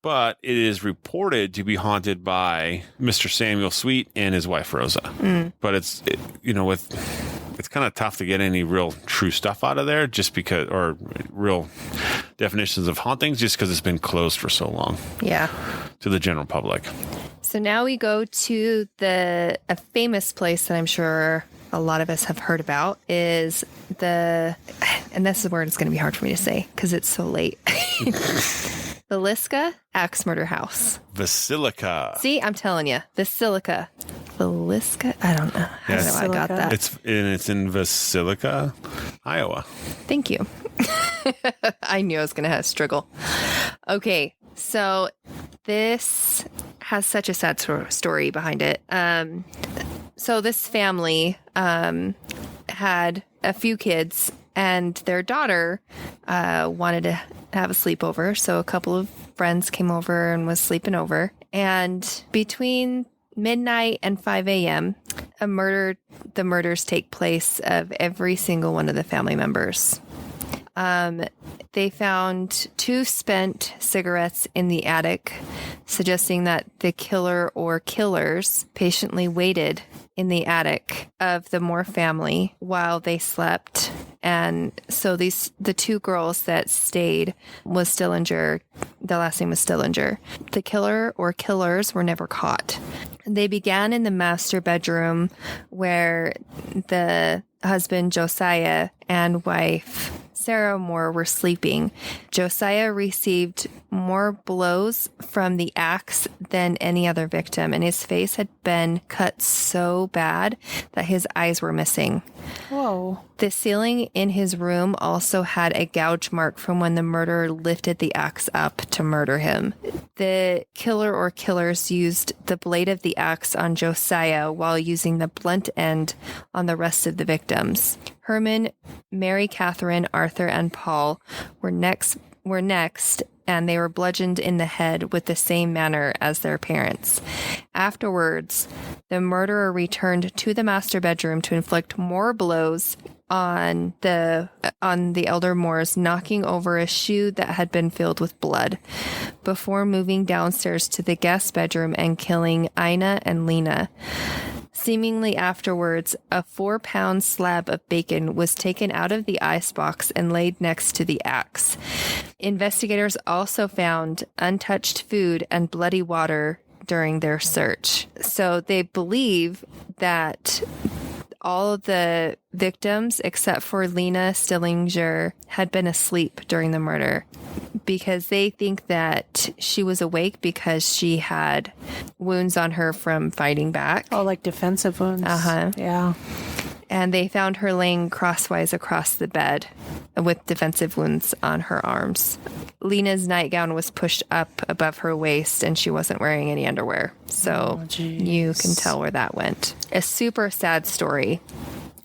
But it is reported to be haunted by Mr. Samuel Sweet and his wife Rosa. But it's kind of tough to get any real true stuff out of there, just because, or real definitions of hauntings, just because it's been closed for so long. Yeah. To the general public. So now we go to a famous place that I'm sure a lot of us have heard about is and this is where it's going to be hard for me to say because it's so late. Villisca Axe Murder House. Basilica. See, I'm telling you, Villisca. I don't know. I don't know how I got that. It's in Basilica, Iowa. Thank you. I knew I was going to have a struggle. Okay, so this has such a sad story behind it. So this family had a few kids, and their daughter wanted to have a sleepover. So a couple of friends came over and was sleeping over. And between midnight and 5 a.m., the murders take place of every single one of the family members. They found 2 spent cigarettes in the attic, suggesting that the killer or killers patiently waited in the attic of the Moore family while they slept. And so the 2 girls that stayed was Stillinger. The last name was Stillinger. The killer or killers were never caught. They began in the master bedroom where the husband Josiah and wife Sarah Moore were sleeping. Josiah received more blows from the axe than any other victim, and his face had been cut so bad that his eyes were missing. Whoa. The ceiling in his room also had a gouge mark from when the murderer lifted the axe up to murder him. The killer or killers used the blade of the axe on Josiah while using the blunt end on the rest of the victims. Herman, Mary Catherine, Arthur, and Paul were next, and they were bludgeoned in the head with the same manner as their parents. Afterwards, the murderer returned to the master bedroom to inflict more blows on the elder Moores, knocking over a shoe that had been filled with blood, before moving downstairs to the guest bedroom and killing Ina and Lena. Seemingly afterwards, a 4-pound slab of bacon was taken out of the icebox and laid next to the axe. Investigators also found untouched food and bloody water during their search. So they believe that all of the victims, except for Lena Stillinger, had been asleep during the murder, because they think that she was awake because she had wounds on her from fighting back. Oh, like defensive wounds. Uh-huh. Yeah. And they found her laying crosswise across the bed with defensive wounds on her arms. Lena's nightgown was pushed up above her waist, and she wasn't wearing any underwear. So you can tell where that went. A super sad story.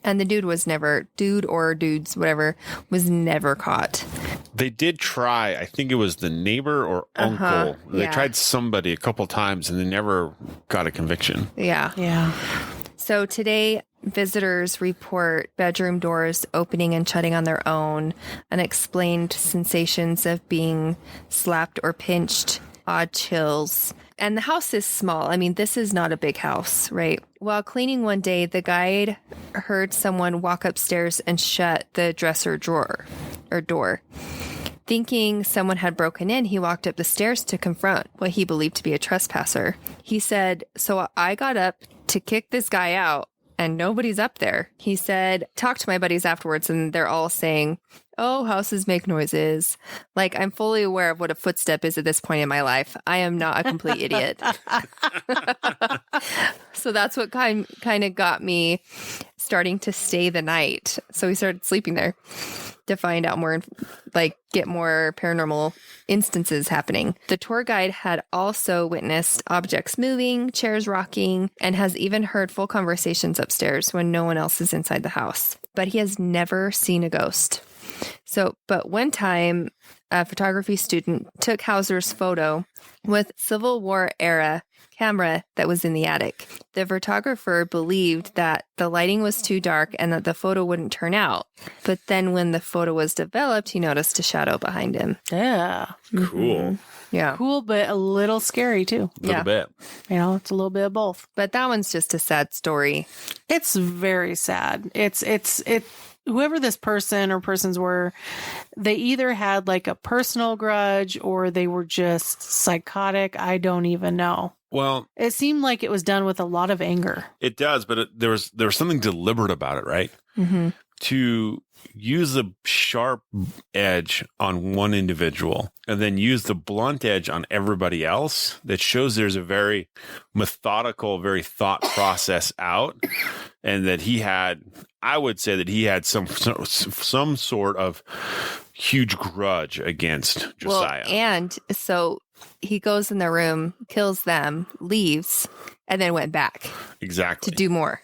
And the dude was never caught. They did try. I think it was the neighbor or uncle. They tried somebody a couple times, and they never got a conviction. Yeah. Yeah. So today, visitors report bedroom doors opening and shutting on their own, unexplained sensations of being slapped or pinched, odd chills. And the house is small. I mean, this is not a big house, right? While cleaning one day, the guide heard someone walk upstairs and shut the dresser drawer or door. Thinking someone had broken in, he walked up the stairs to confront what he believed to be a trespasser. He said, "So I got up to kick this guy out, and nobody's up there." He said, "Talked to my buddies afterwards, and they're all saying, 'Oh, houses make noises.' Like, I'm fully aware of what a footstep is at this point in my life. I am not a complete idiot." So that's what kind of got me starting to stay the night. So we started sleeping there to find out more, get more paranormal instances happening. The tour guide had also witnessed objects moving, chairs rocking, and has even heard full conversations upstairs when no one else is inside the house. But he has never seen a ghost. But one time, a photography student took Hauser's photo with Civil War era camera that was in the attic. The photographer believed that the lighting was too dark and that the photo wouldn't turn out. But then when the photo was developed, he noticed a shadow behind him. Yeah. Cool. Mm-hmm. Yeah. Cool, but a little scary too. A little bit. You know, it's a little bit of both. But that one's just a sad story. It's very sad. It's whoever this person or persons were, they either had like a personal grudge or they were just psychotic. I don't even know. Well, it seemed like it was done with a lot of anger. It does, but there was something deliberate about it, right? Mm-hmm. To use the sharp edge on one individual and then use the blunt edge on everybody else, that shows there's a very methodical, very thought process out, and that I would say that he had some sort of huge grudge against Josiah. Well, and so he goes in the room, kills them, leaves, and then went back. Exactly. To do more.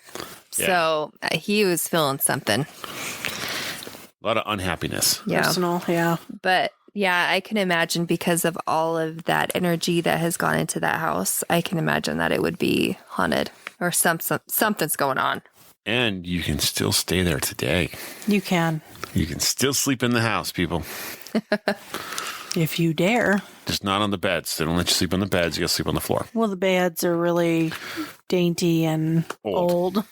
Yeah. So he was feeling something. A lot of unhappiness. Yeah. Personal, yeah. But yeah, I can imagine, because of all of that energy that has gone into that house, I can imagine that it would be haunted or something's going on. And you can still stay there today. You can. You can still sleep in the house, people. If you dare. Just not on the beds. They don't let you sleep on the beds. You got to sleep on the floor. Well, the beds are really dainty and old.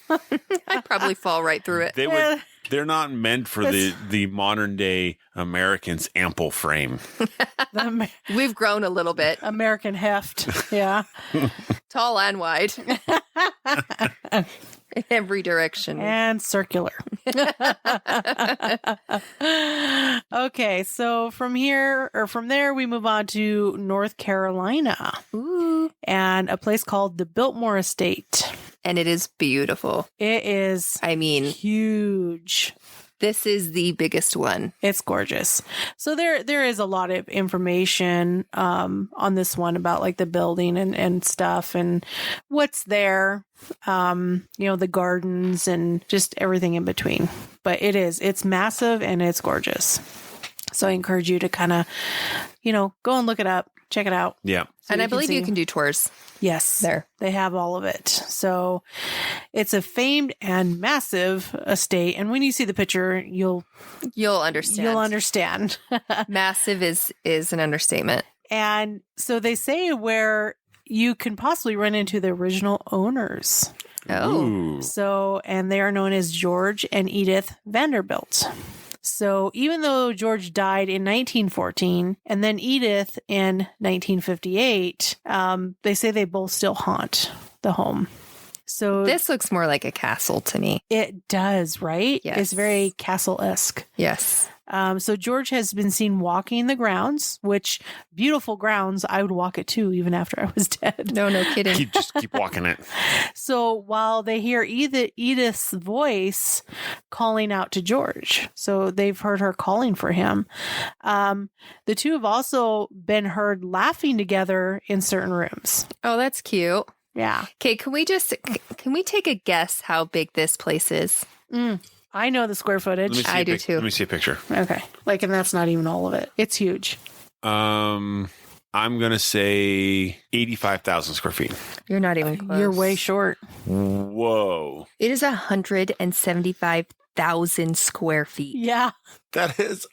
I'd probably fall right through it. They're not meant for the modern day American's ample frame. We've grown a little bit. American heft. Yeah. Tall and wide. In every direction. and circular. Okay, so from there, we move on to North Carolina. Ooh. And a place called the Biltmore Estate. And it is beautiful. It is I mean, huge. this is the biggest one. It's gorgeous. So there is a lot of information on this one about like the building and stuff and what's there. The gardens and just everything in between. But it's massive and it's gorgeous. So I encourage you to kind of, go and look it up, check it out. Yeah. And I believe you can do tours. Yes. There. They have all of it. So it's a famed and massive estate. And when you see the picture, you'll understand. You'll understand. Massive is an understatement. And so they say where you can possibly run into the original owners. Oh. Ooh. So, and they are known as George and Edith Vanderbilt. So even though George died in 1914 and then Edith in 1958, they say they both still haunt the home. So This looks more like a castle to me. it does, right? Yes. It's very castle-esque. Yes. So George has been seen walking the grounds, which beautiful grounds. I would walk it too, even after I was dead. No kidding. Keep walking it. So while they hear Edith's voice calling out to George, so they've heard her calling for him. The two have also been heard laughing together in certain rooms. Oh, that's cute. Yeah. Okay, can we take a guess how big this place is? I know the square footage. I do too. Let me see a picture. Okay. And that's not even all of it. It's huge. I'm gonna say 85,000 square feet. You're not even close. You're way short. Whoa, It is 175,000 square feet, Yeah. that is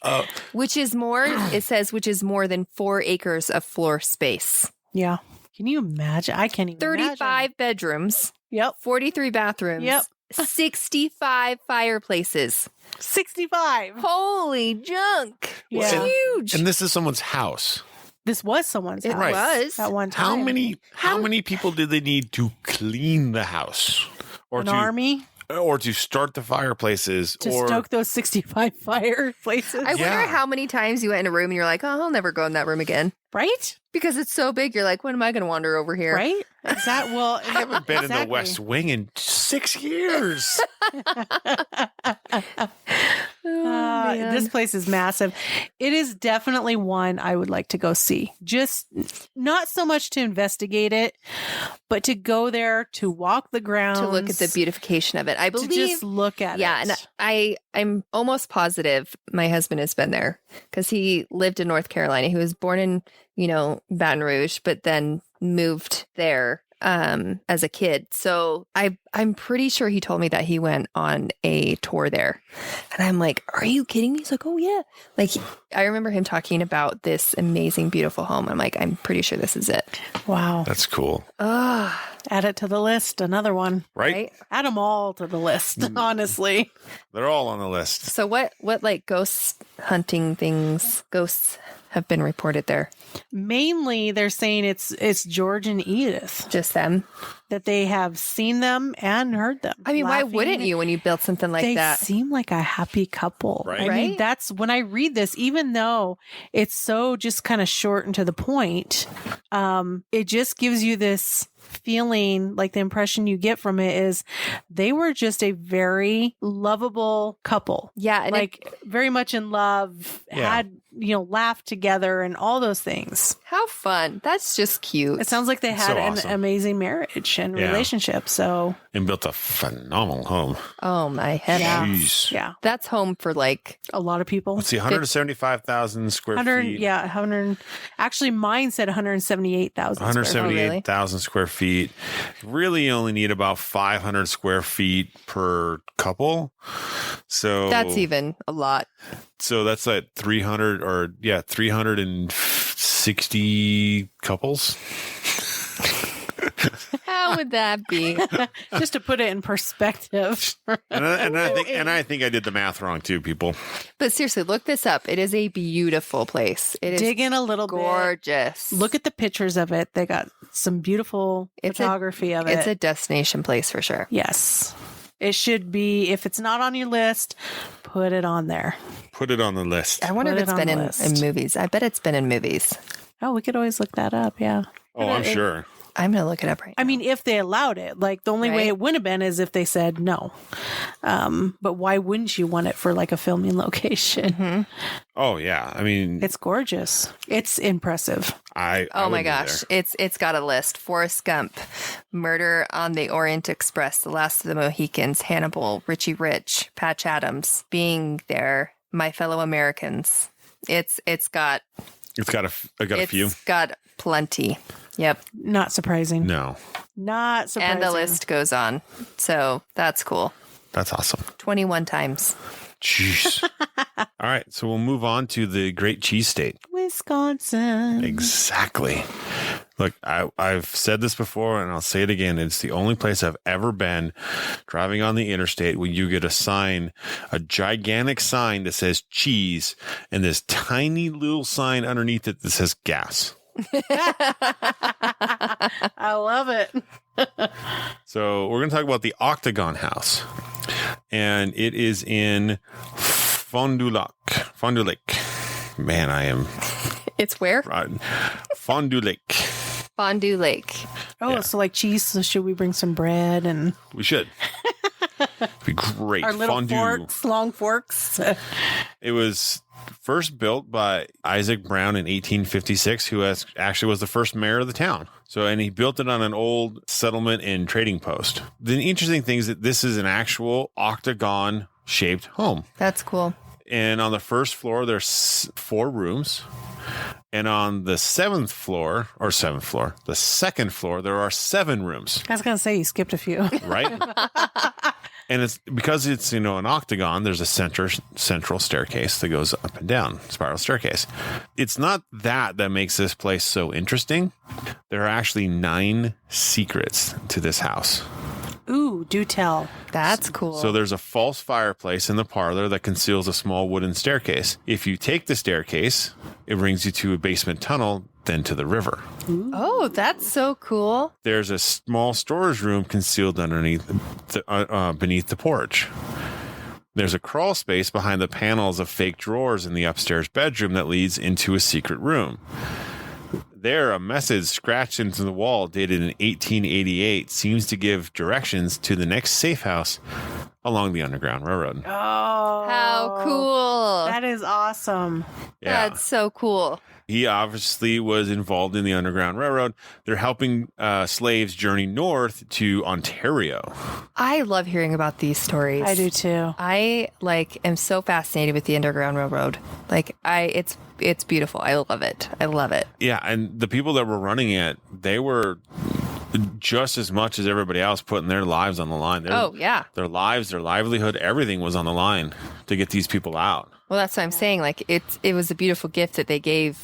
which is more. It says which is more than 4 acres of floor space. Yeah. Can you imagine? I can't even 35 imagine. bedrooms. Yep. 43 bathrooms. Yep. 65 fireplaces. 65. Holy junk. Yeah. It's huge. and this is someone's house. This was someone's It house. Right. was. At one time. How many people did they need to clean the house, or An army to start the fireplaces, to or stoke those 65 fireplaces. I wonder Yeah. how many times you went in a room and you're like, oh, I'll never go in that room again. Right? Because it's so big. You're like, when am I going to wander over here? Right? Exactly. Well, I haven't been in the exactly. West Wing in 6 years. Man. This place is massive. It is definitely one I would like to go see. Just not so much to investigate it, but to go there, to walk the grounds, To look at the beautification of it. I to believe. just look at Yeah, it. and I'm almost positive my husband has been there because he lived in North Carolina. He was born in, Baton Rouge, but then moved there as a kid. So I'm pretty sure he told me that he went on a tour there. And I'm like, are you kidding me? He's like, oh yeah. I remember him talking about this amazing, beautiful home. I'm like, I'm pretty sure this is it. Wow. That's cool, Add it to the list. Another one. right? Add them all to the list, honestly. They're all on the list. So what ghost hunting things, ghosts have been reported there? Mainly, they're saying it's George and Edith, Just them. that they have seen them and heard them. I mean, why laughing. wouldn't you when you built something like They that? seem like a happy couple. Right. I mean, Right? that's when I read this, even though it's so just kind of short and to the point, it just gives you this feeling, like the impression you get from it is they were just a very lovable couple. Yeah, and Like very much in love, Yeah. had, laughed together and all those things. how fun. That's just cute. It sounds like they It's had so an awesome. amazing marriage and Yeah. relationship. So, And built a phenomenal home. Oh, my head. Yeah. Jeez. yeah, That's home for a lot of people. Let's see, 175,000 square 100, feet. yeah, 100. Actually, mine said 178,000. 178,000 square feet. Really only need about 500 square feet per couple. So That's even a lot. So that's like 360 couples. How How would that be? Just to put it in perspective. I think I did the math wrong too, people. But seriously, look this up. It is a beautiful place. It is Dig in a little gorgeous. bit. Look at the pictures of it. They got some beautiful photography of it. It's a destination place for sure. Yes. It should be, if it's not on your list, put it on there. Put it on the list. I wonder if it's been in movies. I bet it's been in movies. Oh, we could always look that up. Yeah. Oh, I'm sure. I'm going to look it up right now. I mean, if they allowed it, like the only way it wouldn't have been is if they said no. But why wouldn't you want it for like a filming location? Mm-hmm. Oh yeah, I mean, It's gorgeous. It's impressive. Oh my gosh, it's got a list: Forrest Gump, Murder on the Orient Express, The Last of the Mohicans, Hannibal, Richie Rich, Patch Adams, Being There, My Fellow Americans. It's got a few. It's got plenty. Yep. Not surprising. No, Not surprising. And the list goes on. So that's cool. that's awesome. 21 times. Jeez. All right, so we'll move on to the Great Cheese State. Wisconsin. Exactly. Look, I've said this before, and I'll say it again. It's the only place I've ever been driving on the interstate where you get a gigantic sign that says cheese, and this tiny little sign underneath it that says gas. I love it. So we're going to talk about the Octagon House, and it is in Fond du Lac. Man, I am... It's where? Fond du Lac. Fondue Lake. Oh, Yeah. so like cheese. So should we bring some bread and We should. It'd be great. our little Fondue. forks, long forks? It was first built by Isaac Brown in 1856, who actually was the first mayor of the town. So, and he built it on an old settlement and trading post. The interesting thing is that this is an actual octagon-shaped home. That's cool. And on the first floor, there's 4 rooms. And on the second floor, there are 7 rooms. I was gonna say you skipped a few. Right? And it's because it's, an octagon, there's a central staircase that goes up and down, spiral staircase. It's not that makes this place so interesting. There are actually 9 secrets to this house. Ooh, do tell. That's cool. So there's a false fireplace in the parlor that conceals a small wooden staircase. If you take the staircase, it brings you to a basement tunnel, then to the river. Oh, that's so cool. There's a small storage room concealed beneath the porch. There's a crawl space behind the panels of fake drawers in the upstairs bedroom that leads into a secret room. There, a message scratched into the wall dated in 1888 seems to give directions to the next safe house along the Underground Railroad. Oh, How cool. That is awesome. Yeah. That's so cool. He obviously was involved in the Underground Railroad. They're helping slaves journey north to Ontario. I love hearing about these stories. I do too. I am so fascinated with the Underground Railroad. It's beautiful. I love it. I love it. Yeah, and the people that were running it, they were just as much as everybody else putting their lives on the line. Yeah. Their lives, their livelihood, everything was on the line to get these people out. Well, that's what I'm saying. Like it was a beautiful gift that they gave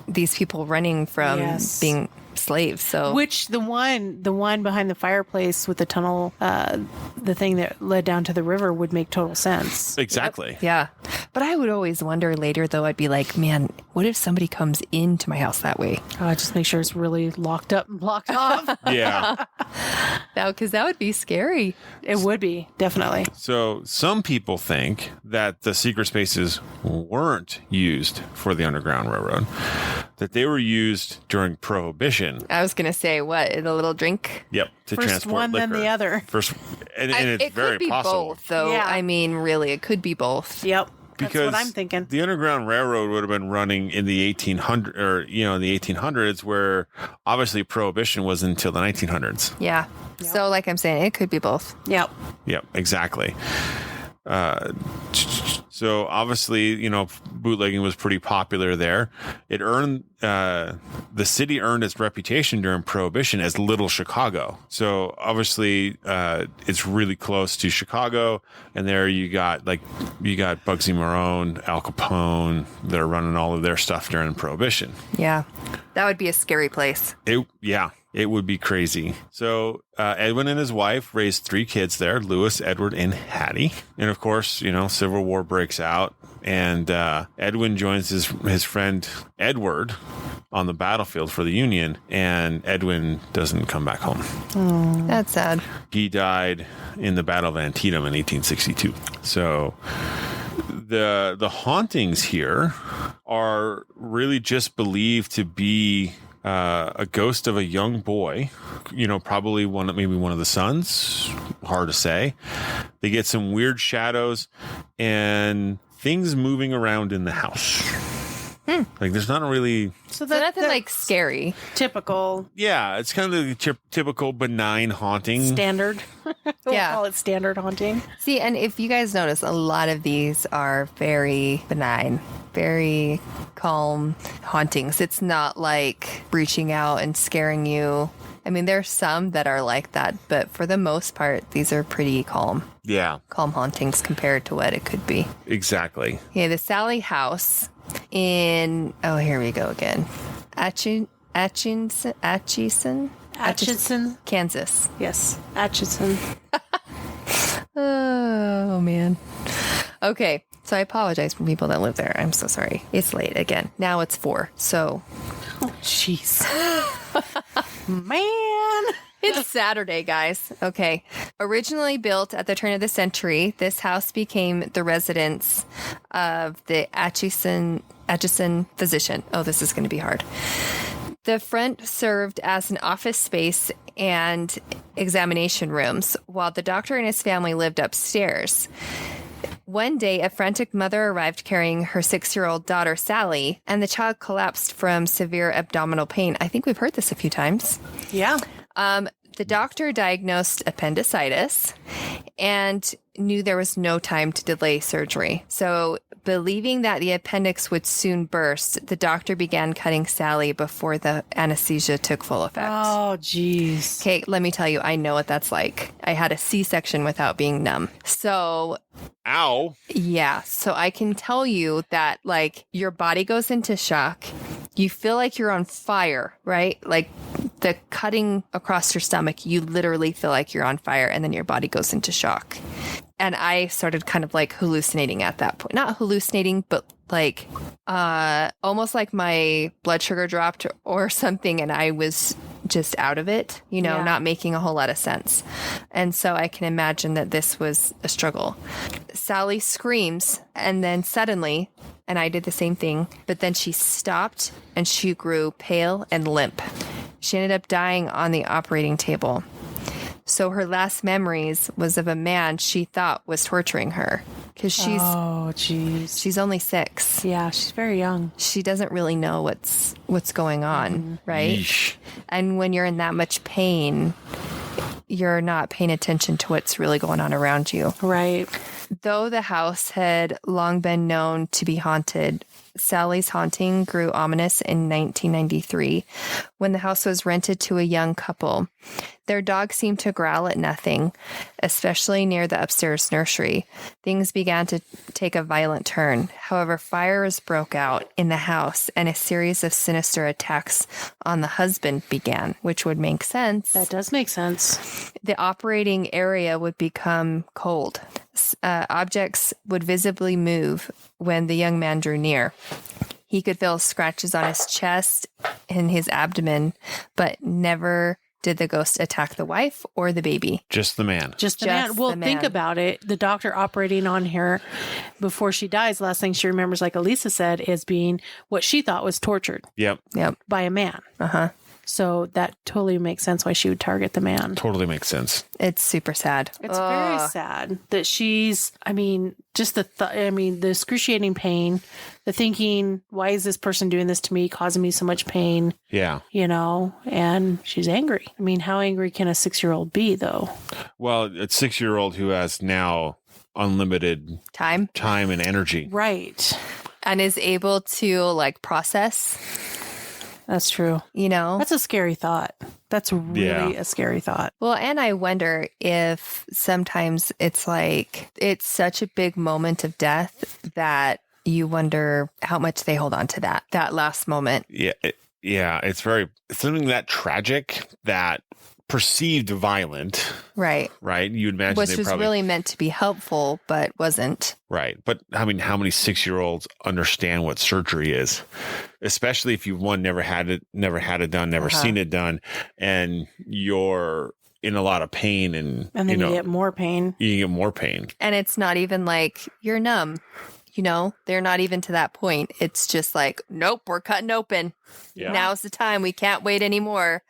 these people running from being slaves. So Which the one behind the fireplace with the tunnel, the thing that led down to the river would make total sense. Exactly. yeah. But I would always wonder later, though, I'd be like, man, what if somebody comes into my house that way? Just make sure it's really locked up and blocked off. Yeah. Because that would be scary. It would be, definitely. So some people think that the secret spaces weren't used for the Underground Railroad, that they were used during Prohibition. I was going to say, what, in a little drink? Yep, to First transport one, liquor. then the other. First, and it's it very could be possible. both, though. Yeah. I mean, really, it could be both. Yep. Because That's what I'm thinking. the Underground Railroad would have been running in the 1800s, where obviously Prohibition was until the 1900s. Yeah. So, like I'm saying, it could be both. Yep. Yep, exactly. So obviously, bootlegging was pretty popular there. It earned the city earned its reputation during Prohibition as Little Chicago. So obviously, it's really close to Chicago, and there you got Bugsy Malone, Al Capone. They're running all of their stuff during Prohibition. Yeah. That would be a scary place. Yeah. It would be crazy. So Edwin and his wife raised 3 kids there, Lewis, Edward, and Hattie. And of course, Civil War breaks out, and Edwin joins his friend Edward on the battlefield for the Union, and Edwin doesn't come back home. That's sad. He died in the Battle of Antietam in 1862. So the hauntings here are really just believed to be a ghost of a young boy, probably maybe one of the sons. Hard to say. They get some weird shadows and things moving around in the house. Like there's not really... So nothing like scary. Typical. Yeah, it's kind of the typical benign haunting. Standard. We'll Yeah. call it standard haunting. See, and if you guys notice, a lot of these are very benign, very calm hauntings. It's not like reaching out and scaring you. I mean, there's some that are like that, but for the most part, these are pretty calm. Yeah, Calm hauntings compared to what it could be. exactly. Yeah, the Sally house in, here we go again. Atchison, Kansas. Yes. Atchison. Oh, man. Okay, so I apologize for people that live there. I'm so sorry. It's late again. Now it's 4, so... Jeez. Man. It's Saturday, guys. Okay. Originally built at the turn of the century, this house became the residence of the Atchison physician. Oh, this is going to be hard. The front served as an office space and examination rooms, while the doctor and his family lived upstairs. One day, a frantic mother arrived carrying her 6-year-old daughter, Sally, and the child collapsed from severe abdominal pain. I think we've heard this a few times. Yeah. The doctor diagnosed appendicitis and knew there was no time to delay surgery. So, believing that the appendix would soon burst, the doctor began cutting Sally before the anesthesia took full effect. Oh, jeez. Okay, let me tell you, I know what that's like. I had a C-section without being numb. So, Ow. yeah, so I can tell you that, like, your body goes into shock. You feel like you're on fire, right? Like, the cutting across your stomach, you literally feel like you're on fire, and then your body goes into shock. And I started kind of like hallucinating at that point. Not hallucinating, but like almost like my blood sugar dropped or something, and I was just out of it, Yeah. not making a whole lot of sense. And so I can imagine that this was a struggle. Sally screams, and then suddenly, and I did the same thing, but then she stopped and she grew pale and limp. She ended up dying on the operating table. So her last memories was of a man she thought was torturing her, because she's only 6. Yeah, she's very young. She doesn't really know what's going on, right? Yeesh. And when you're in that much pain, you're not paying attention to what's really going on around you. Right. Though the house had long been known to be haunted, Sally's haunting grew ominous in 1993 when the house was rented to a young couple. Their dog seemed to growl at nothing, especially near the upstairs nursery. Things began to take a violent turn. However, fires broke out in the house and a series of sinister attacks on the husband began, which would make sense. That does make sense. The operating area would become cold. Objects would visibly move when the young man drew near. He could feel scratches on his chest and his abdomen, but never did the ghost attack the wife or the baby. Just the man. Just the man. Well, think about it. The doctor operating on her before she dies, last thing she remembers, like Elisa said, is being what she thought was tortured Yep. by a man. Uh-huh. So that totally makes sense why she would target the man. Totally makes sense. It's super sad. It's very sad that she's, just the excruciating pain, the thinking, why is this person doing this to me, causing me so much pain? Yeah. And she's angry. How angry can a 6-year-old be, though? Well, a 6-year-old who has now unlimited Time and energy. Right. and is able to process. That's true. That's a scary thought. That's really a scary thought. Well, and I wonder if sometimes it's it's such a big moment of death that you wonder how much they hold on to that last moment. Yeah. Yeah, it's something that tragic, that perceived violent, Right. right? You'd imagine Which they was probably really meant to be helpful, but wasn't. right. But I mean, how many 6-year-olds understand what surgery is, especially if you've never had it done, never seen it done, and you're in a lot of pain, and then you get more pain. You get more pain, And it's not even like you're numb. They're not even to that point. It's just like, nope, we're cutting open. Yeah. Now's the time. We can't wait anymore.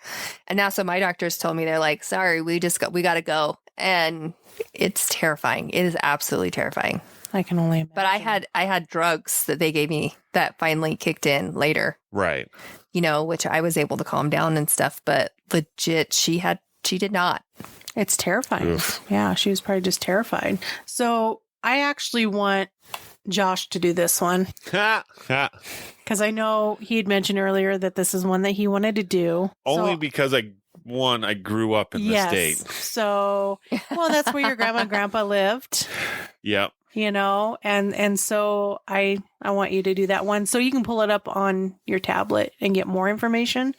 And now, so my doctors told me, they're like, sorry, we got to go. And it's terrifying. It is absolutely terrifying. I can only imagine. But I had drugs that they gave me that finally kicked in later. right? Which I was able to calm down and stuff. But legit, she did not. It's terrifying. Oof. Yeah, she was probably just terrified. So I actually want Josh to do this one because I know he had mentioned earlier that this is one that he wanted to do. Only because I grew up in the state. So, well, that's where your grandma and grandpa lived. Yep. And so I want you to do that one so you can pull it up on your tablet and get more information,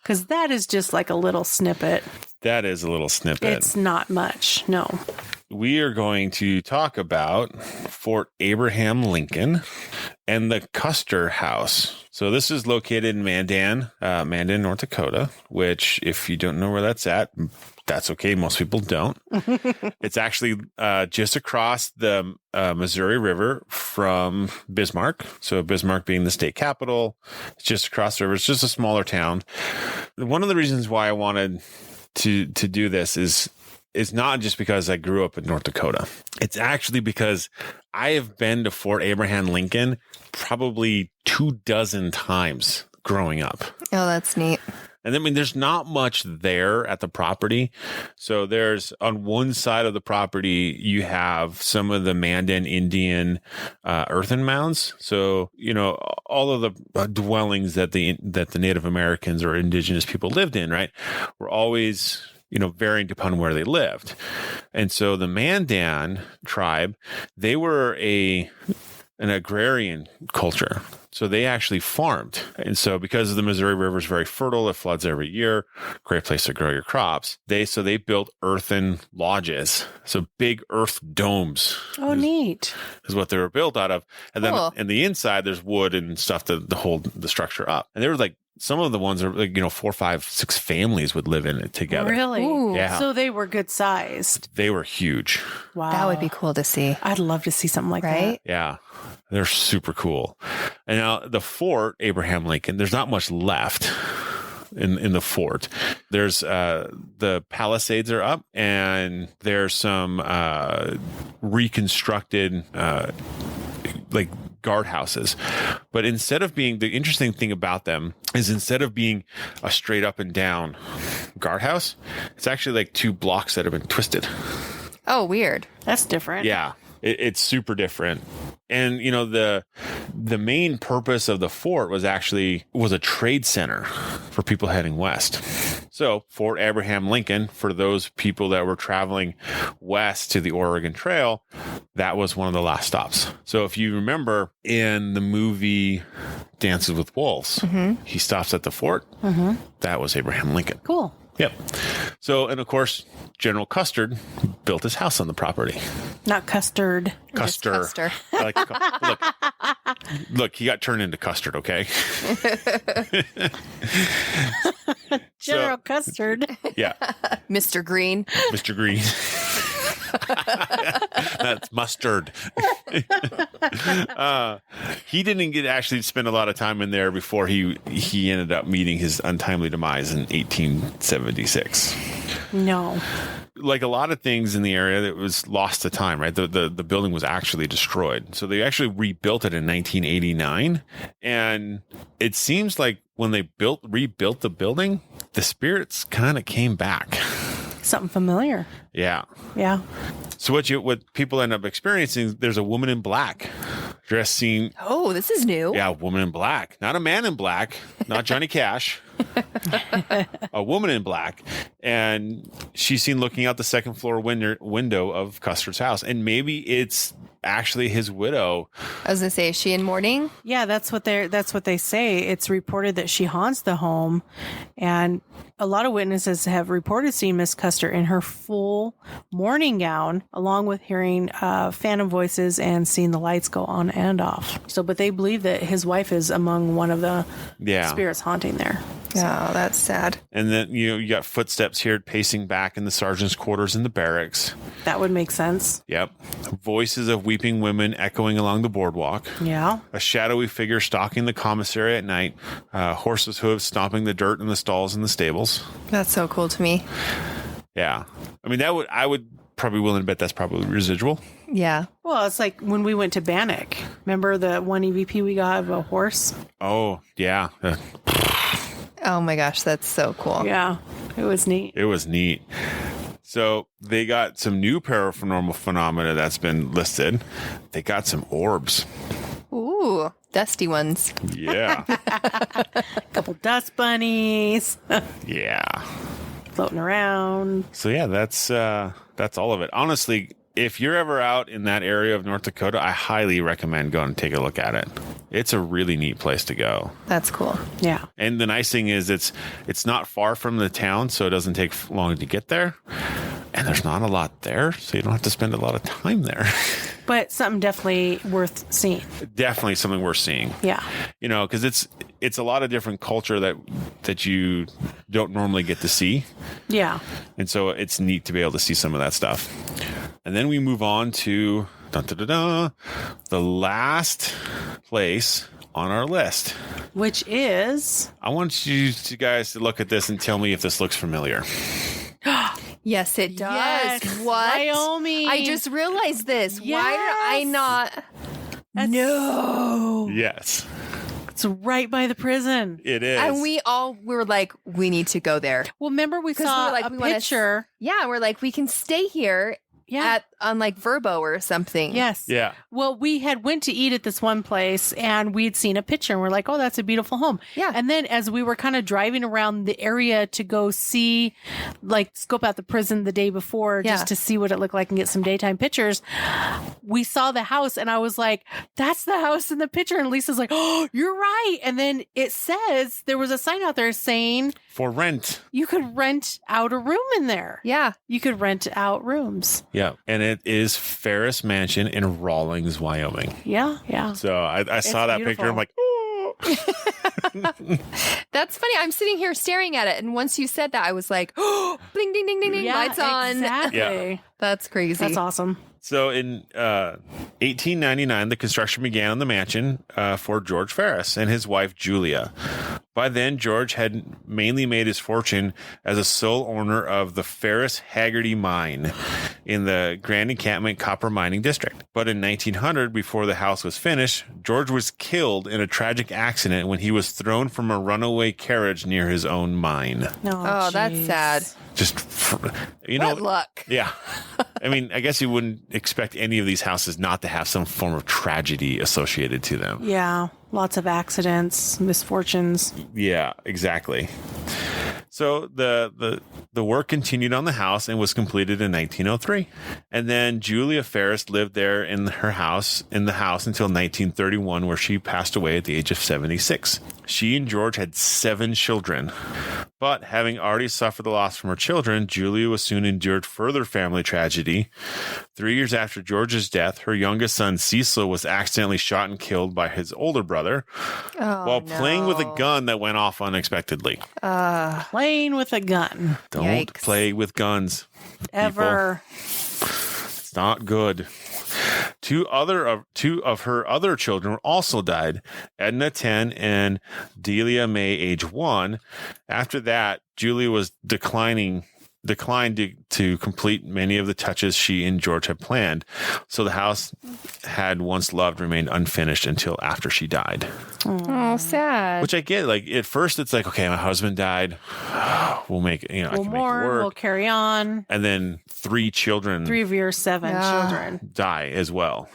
because that is just like a little snippet. That is a little snippet. It's not much. No. We are going to talk about Fort Abraham Lincoln and the Custer House. So this is located in Mandan, North Dakota, which if you don't know where that's at, that's okay. Most people don't. It's actually just across the Missouri River from Bismarck. So Bismarck being the state capital, it's just across the river. It's just a smaller town. One of the reasons why I wanted to do this is not just because I grew up in North Dakota. It's actually because I have been to Fort Abraham Lincoln probably 24 times growing up. Oh, that's neat. And I mean, there's not much there at the property. So there's on one side of the property, you have some of the Mandan Indian earthen mounds. So, all of the dwellings that the Native Americans or indigenous people lived in, right, were always, varying upon where they lived. And so the Mandan tribe, they were an agrarian culture. So they actually farmed. And so because the Missouri River is very fertile, it floods every year, great place to grow your crops. They built earthen lodges. So big earth domes. Oh, neat. Is what they were built out of. And Cool. then in the inside, there's wood and stuff to hold the structure up. And there was some of the ones are 4, 5, 6 families would live in it together. Really? Ooh. Yeah. So they were good sized. They were huge. Wow. That would be cool to see. I'd love to see something like Right? Yeah. They're super cool. And now the Fort Abraham Lincoln, there's not much left in the fort. There's the palisades are up, and there's some reconstructed guardhouses. But the interesting thing about them is instead of being a straight up and down guardhouse, it's actually like 2 blocks that have been twisted. Oh, weird. that. That's different. Yeah. It's super different. And, the main purpose of the fort was a trade center for people heading west. So Fort Abraham Lincoln, for those people that were traveling west to the Oregon Trail, that was one of the last stops. So if you remember in the movie Dances with Wolves, he stops at the fort. That was Abraham Lincoln. Cool. Yep. So, and of course, General Custer built his house on the property. Not custard. Custer. Custer. I like to look, he got turned into custard, okay? General Custard. Yeah. Mr. Green. Mr. Green. That's mustard. He didn't actually spend a lot of time in there before he ended up meeting his untimely demise in 1876. No. Like a lot of things in the area, that was lost to time, right? The building was actually destroyed. So they actually rebuilt it in 1989. And it seems like when they rebuilt the building, the spirits kind of came back. Something familiar. Yeah. Yeah. So what people end up experiencing, there's a woman in black dressing. Oh, this is new. Yeah, a woman in black, not a man in black, not Johnny Cash. A woman in black, and she's seen looking out the second floor window of Custer's house. And maybe it's actually his widow. I was gonna say, is she in mourning? Yeah, that's what they say. It's reported that she haunts the home, and a lot of witnesses have reported seeing Miss Custer in her full mourning gown, along with hearing phantom voices and seeing the lights go on and off. So, but they believe that his wife is among one of the spirits haunting there. Oh, that's sad. And then, you got footsteps heard pacing back in the sergeant's quarters in the barracks. That would make sense. Yep. Voices of weeping women echoing along the boardwalk. Yeah. A shadowy figure stalking the commissary at night. Horses' hooves stomping the dirt in the stalls and the stables. That's so cool to me. Yeah. I mean, I would probably willing to bet that's probably residual. Yeah. Well, it's like when we went to Bannock. Remember the one EVP we got of a horse? Oh, yeah. Oh my gosh, that's so cool. Yeah. It was neat. It was neat. So they got some new paranormal phenomena that's been listed. They got some orbs. Ooh, dusty ones. Yeah. Couple dust bunnies Yeah. floating around. So yeah, that's all of it. Honestly, if you're ever out in that area of North Dakota, I highly recommend going and take a look at it. It's a really neat place to go. That's cool. Yeah. And the nice thing is it's not far from the town, so it doesn't take long to get there. And there's not a lot there, so you don't have to spend a lot of time there. But something definitely worth seeing. Definitely something worth seeing. Yeah. Because it's a lot of different culture that you don't normally get to see. Yeah. And so it's neat to be able to see some of that stuff. And then we move on to the last place on our list. Which is... I want you guys to look at this and tell me if this looks familiar. Yes, it does. Yes, What? Wyoming. I just realized this. Why did I Yes. not? No. Yes, It's right by the prison. it is. And we were like, we need to go there. Well, remember we 'Cause saw we're like, a we wanna picture. Yeah, we're like, we can stay here Yeah. on like Verbo or something. Yes. Yeah. Well, we had went to eat at this one place and we'd seen a picture and we're like, oh, that's a beautiful home. Yeah. And then as we were kind of driving around the area to go see, like scope out the prison the day before Yeah. just to see what it looked like and get some daytime pictures, we saw the house and I was like, that's the house in the picture. And Lisa's like, oh, you're right. And then it says there was a sign out there saying For rent. you could rent out a room in there. Yeah. You could rent out rooms. Yeah. And it is Ferris Mansion in Rawlings, Wyoming. Yeah. Yeah. So I saw that picture. I'm beautiful. like, oh. That's funny. I'm sitting here staring at it. And once you said that, I was like, oh, bling, ding, ding, ding, ding. Yeah, Lights on. Exactly. Yeah. That's crazy. That's awesome. So in 1899, the construction began on the mansion for George Ferris and his wife, Julia. By then, George had mainly made his fortune as a sole owner of the Ferris Haggerty Mine in the Grand Encampment Copper Mining District. But in 1900, before the house was finished, George was killed in a tragic accident when he was thrown from a runaway carriage near his own mine. Oh, that's jeez. sad. Just, What luck. Yeah. I mean, I guess you wouldn't expect any of these houses not to have some form of tragedy associated to them. Yeah, lots of accidents, misfortunes. Yeah, exactly. So the work continued on the house and was completed in 1903. And then Julia Ferris lived there in the house until 1931, where she passed away at the age of 76. She and George had 7 children. But having already suffered the loss from her children, Julia was soon endured further family tragedy. 3 years after George's death, her youngest son Cecil was accidentally shot and killed by his older brother while playing with a gun that went off unexpectedly. Playing with a gun. Don't Yikes. play with guns. Ever. It's not good. Two of her other children also died, Edna 10 and Delia May age 1. After that, Julia was declined to complete many of the touches she and George had planned. So the house had once loved remained unfinished until after she died. Oh, sad. Which I get. Like at first it's like, okay, my husband died. We'll make it, I We'll can mourn, make it work. we'll carry on. And then 3 children 3 of your 7 children. die as well.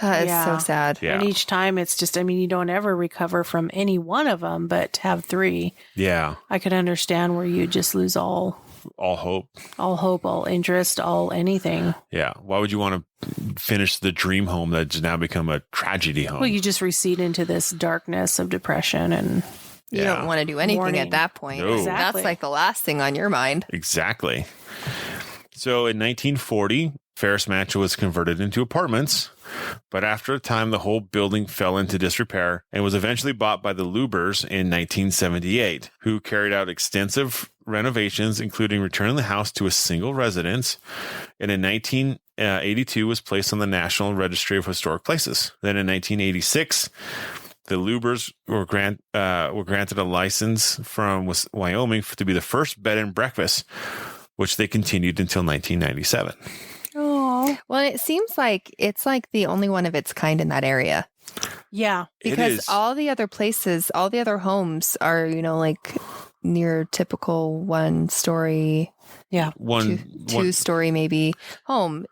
That is Yeah. so sad. Yeah. And each time it's just, you don't ever recover from any one of them, but to have 3, Yeah. I could understand where you just lose all All hope. hope, all interest, all anything. Yeah. Why would you want to finish the dream home that's now become a tragedy home. Well, you just recede into this darkness of depression and You don't want to do anything Mourning. at that point. No. Exactly. That's like the last thing on your mind. Exactly. So in 1940, Ferris Mansion was converted into apartments, but after a time, the whole building fell into disrepair and was eventually bought by the Lubers in 1978, who carried out extensive renovations, including returning the house to a single residence, and in 1982 was placed on the National Registry of Historic Places. Then in 1986, the Lubers were granted a license from Wyoming to be the first bed and breakfast, which they continued until 1997. Oh, Well, it seems like it's like the only one of its kind in that area. yeah. Because all the other places, all the other homes are, like near typical 1-story, Yeah. two-story maybe home,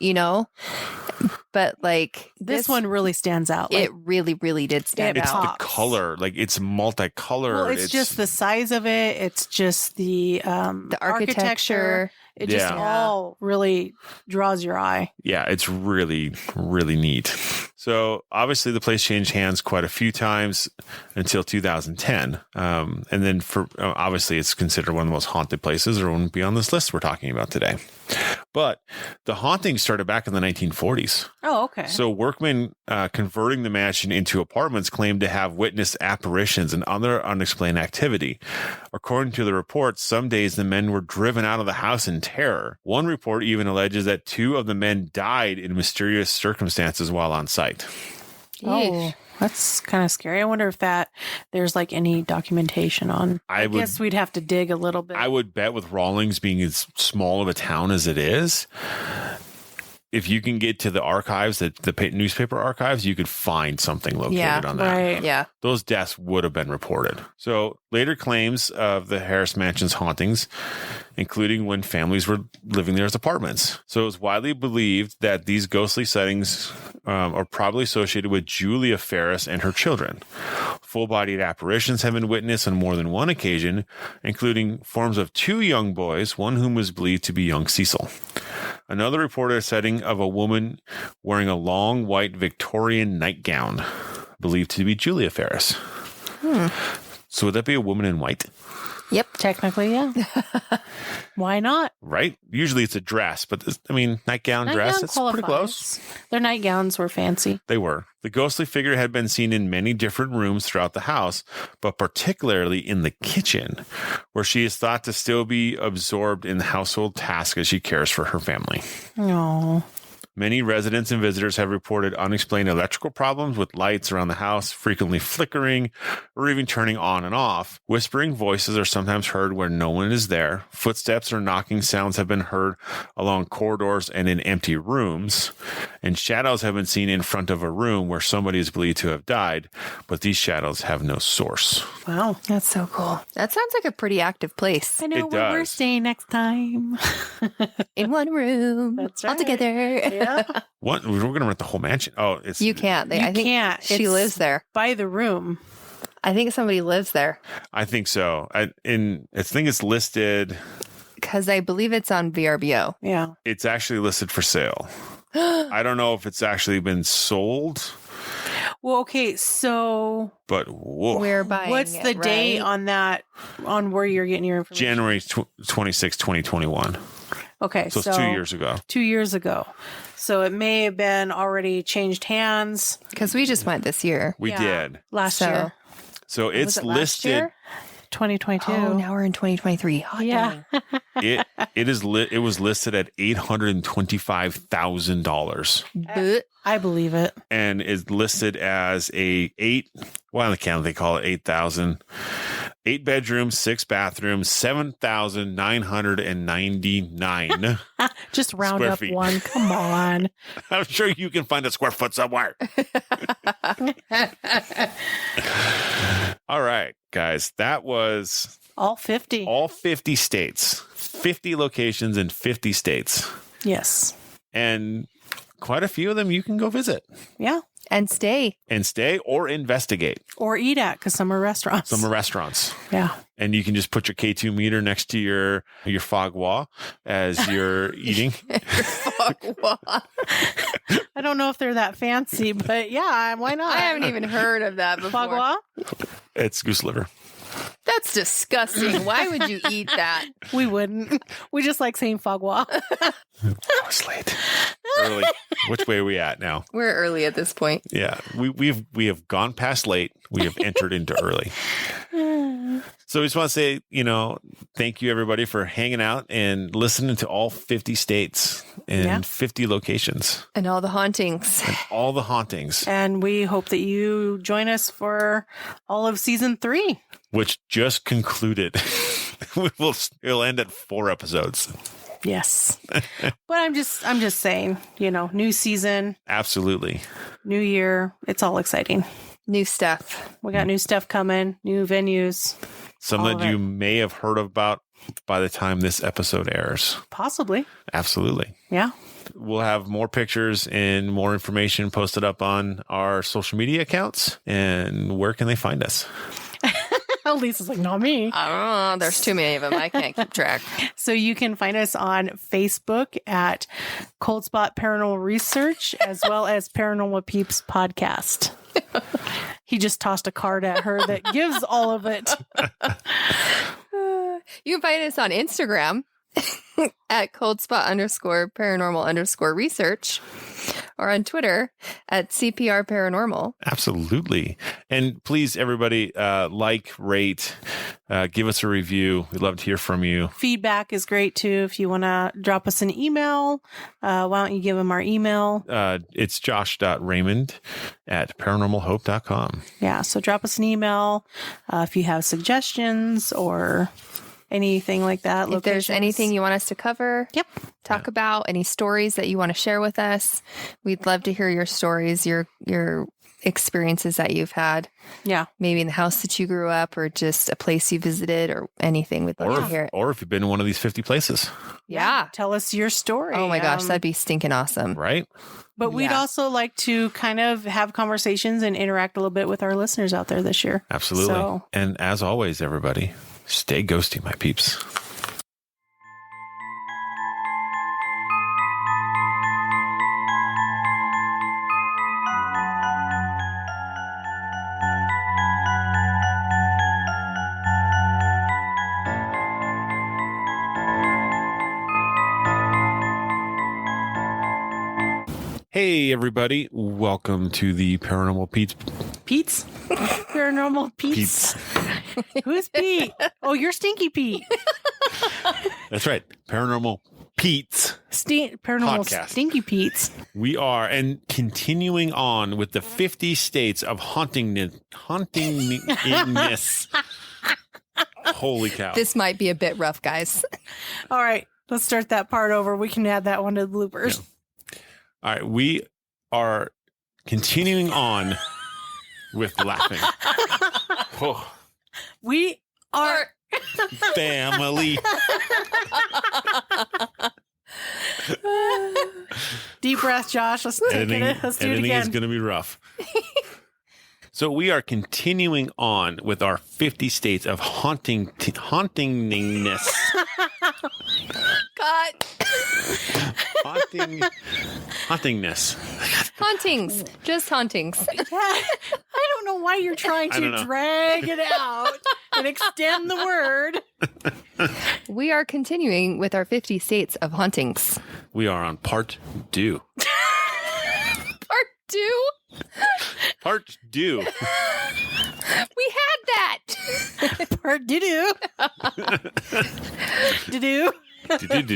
But like This one really stands out. it really, really did stand It's out. the color, like it's multicolored. Well, it's just the size of it. It's just the architecture. It just Yeah. all really draws your eye. Yeah, it's really, really neat. So obviously the place changed hands quite a few times until 2010. And then for obviously it's considered one of the most haunted places, or wouldn't be on this list we're talking about today. But the haunting started back in the 1940s. Oh, okay. So workmen converting the mansion into apartments claimed to have witnessed apparitions and other unexplained activity. According to the reports, some days the men were driven out of the house in terror. One report even alleges that 2 of the men died in mysterious circumstances while on site. Oh, that's kind of scary. I wonder if there's like any documentation on. I guess we'd have to dig a little bit. I would bet with Rawlings being as small of a town as it is, if you can get to the archives, the newspaper archives, you could find something located on that. Right. Yeah. Those deaths would have been reported. So later claims of the Harris Mansion's hauntings, including when families were living there as apartments. So it was widely believed that these ghostly sightings are probably associated with Julia Ferris and her children. Full-bodied apparitions have been witnessed on more than one occasion, including forms of 2 young boys, one whom was believed to be young Cecil. Another reported a sighting of a woman wearing a long white Victorian nightgown, believed to be Julia Ferris. So would that be a woman in white? Yep. Technically, yeah. Why not? Right? Usually it's a dress, but nightgown dress, it's pretty close. Their nightgowns were fancy. They were. The ghostly figure had been seen in many different rooms throughout the house, but particularly in the kitchen, where she is thought to still be absorbed in the household task as she cares for her family. Oh. Many residents and visitors have reported unexplained electrical problems with lights around the house frequently flickering or even turning on and off. Whispering voices are sometimes heard where no one is there. Footsteps or knocking sounds have been heard along corridors and in empty rooms. And shadows have been seen in front of a room where somebody is believed to have died, but these shadows have no source. Wow. That's so cool. That sounds like a pretty active place. I know It where we're does. staying next time. In one room. That's All right. together. Yeah. What? We're going to rent the whole mansion? Oh, it's You can't. I think can't. she It's lives there. by the room. I think somebody lives there I think so. I think it's listed. because I believe it's on VRBO. Yeah. It's actually listed for sale. I don't know if it's actually been sold, Well, okay. So but whoa. We're buying what's it, the date right? on that, on where you're getting your information? January 26, 2021. Okay. So it's 2 years ago. 2 years ago. So it may have been already changed hands Because we just went this year. We Yeah. did. last So- year. So Was it's it last listed. year? 2022. Oh, now we're in 2023. Hot Yeah. dang. It was listed at $825,000 But I believe it. and is listed as they call it 8,000. 8 bedrooms, 6 bathrooms, 7,999. Just round Square up feet. one. Come on. I'm sure you can find a square foot somewhere. All right, guys, that was All 50. all 50 states, 50 locations in 50 states, Yes. and quite a few of them you can go visit Yeah. and stay. and stay or investigate. Or eat at, because some are restaurants. Some are restaurants. Yeah. And you can just put your K2 meter next to your fog wall as you're eating. Fagua. I don't know if they're that fancy, but yeah, why not? I haven't even heard of that before. Fagua? It's goose liver. That's disgusting. Why would you eat that? We wouldn't. We just like saying fagua. I was late. Early. Which way are we at now? We're early at this point. Yeah, we have gone past late. We have entered into early. So we just want to say, thank you everybody for hanging out and listening to all 50 states and 50 locations And all the hauntings. and all the hauntings, And we hope that you join us for all of season 3. which just concluded. It'll end at 4 episodes. Yes. But I'm just saying, new season, Absolutely. new year. It's all exciting. New stuff. We got new stuff coming, new venues. Some All that of you it. may have heard about by the time this episode airs. Possibly. Absolutely. Yeah. We'll have more pictures and more information posted up on our social media accounts. And where can they find us? Lisa's like, not me. I don't know. There's too many of them. I can't keep track. So you can find us on Facebook at Cold Spot Paranormal Research, as well as Paranormal Peeps Podcast. He just tossed a card at her that gives all of it. You can find us on Instagram at coldspot_paranormal_research or on Twitter at CPR Paranormal. Absolutely. And please, everybody, rate, give us a review. We'd love to hear from you. Feedback is great too. If you want to drop us an email, why don't you give them our email? It's josh.raymond@paranormalhope.com. Yeah. So drop us an email if you have suggestions or anything like that. If there's anything you want us to cover, talk about, any stories that you want to share with us, we'd love to hear your stories, your experiences that you've had. Yeah. Maybe in the house that you grew up or just a place you visited or anything. We'd love to hear it. Or if you've been in one of these 50 places. Yeah. Tell us your story. Oh my gosh, that'd be stinking awesome. Right? But we'd also like to kind of have conversations and interact a little bit with our listeners out there this year. Absolutely. So, And as always, everybody, stay ghosty, my peeps. Hey, everybody. Welcome to the Paranormal Pete's. Pete's? Paranormal Pete's? Who's Pete? Oh, you're Stinky Pete. That's right. Paranormal Pete's. Paranormal Podcast. Stinky Pete's. We are, and continuing on with the 50 states of hauntingness. Holy cow. This might be a bit rough, guys. All right. Let's start that part over. We can add that one to the bloopers. Yeah. All right. We are continuing on with laughing. Oh, We are. family. Deep breath, Josh. Let's take it. Let's do it Editing is again. going to be rough. So we are continuing on with our 50 states of hauntingness. Cut. Hauntingness. Hauntings. Just hauntings. I don't know why you're trying I don't to know. drag it out and extend the word. We are continuing with our 50 states of hauntings. We are on part 2. Part 2? Part 2. We had that. Part doo-doo. Doo-doo.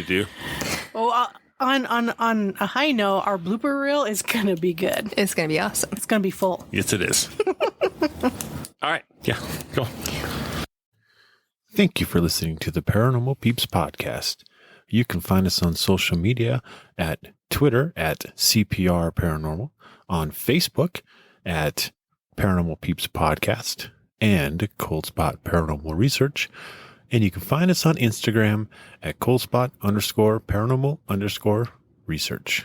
Do. Oh, on a high note, our blooper reel is going to be good. It's going to be awesome. It's going to be full. Yes, it is. All right. Yeah. Go. Thank you for listening to the Paranormal Peeps podcast. You can find us on social media at Twitter at CPR Paranormal, on Facebook at Paranormal Peeps Podcast and Cold Spot Paranormal Research. And you can find us on Instagram at coldspot_paranormal_research.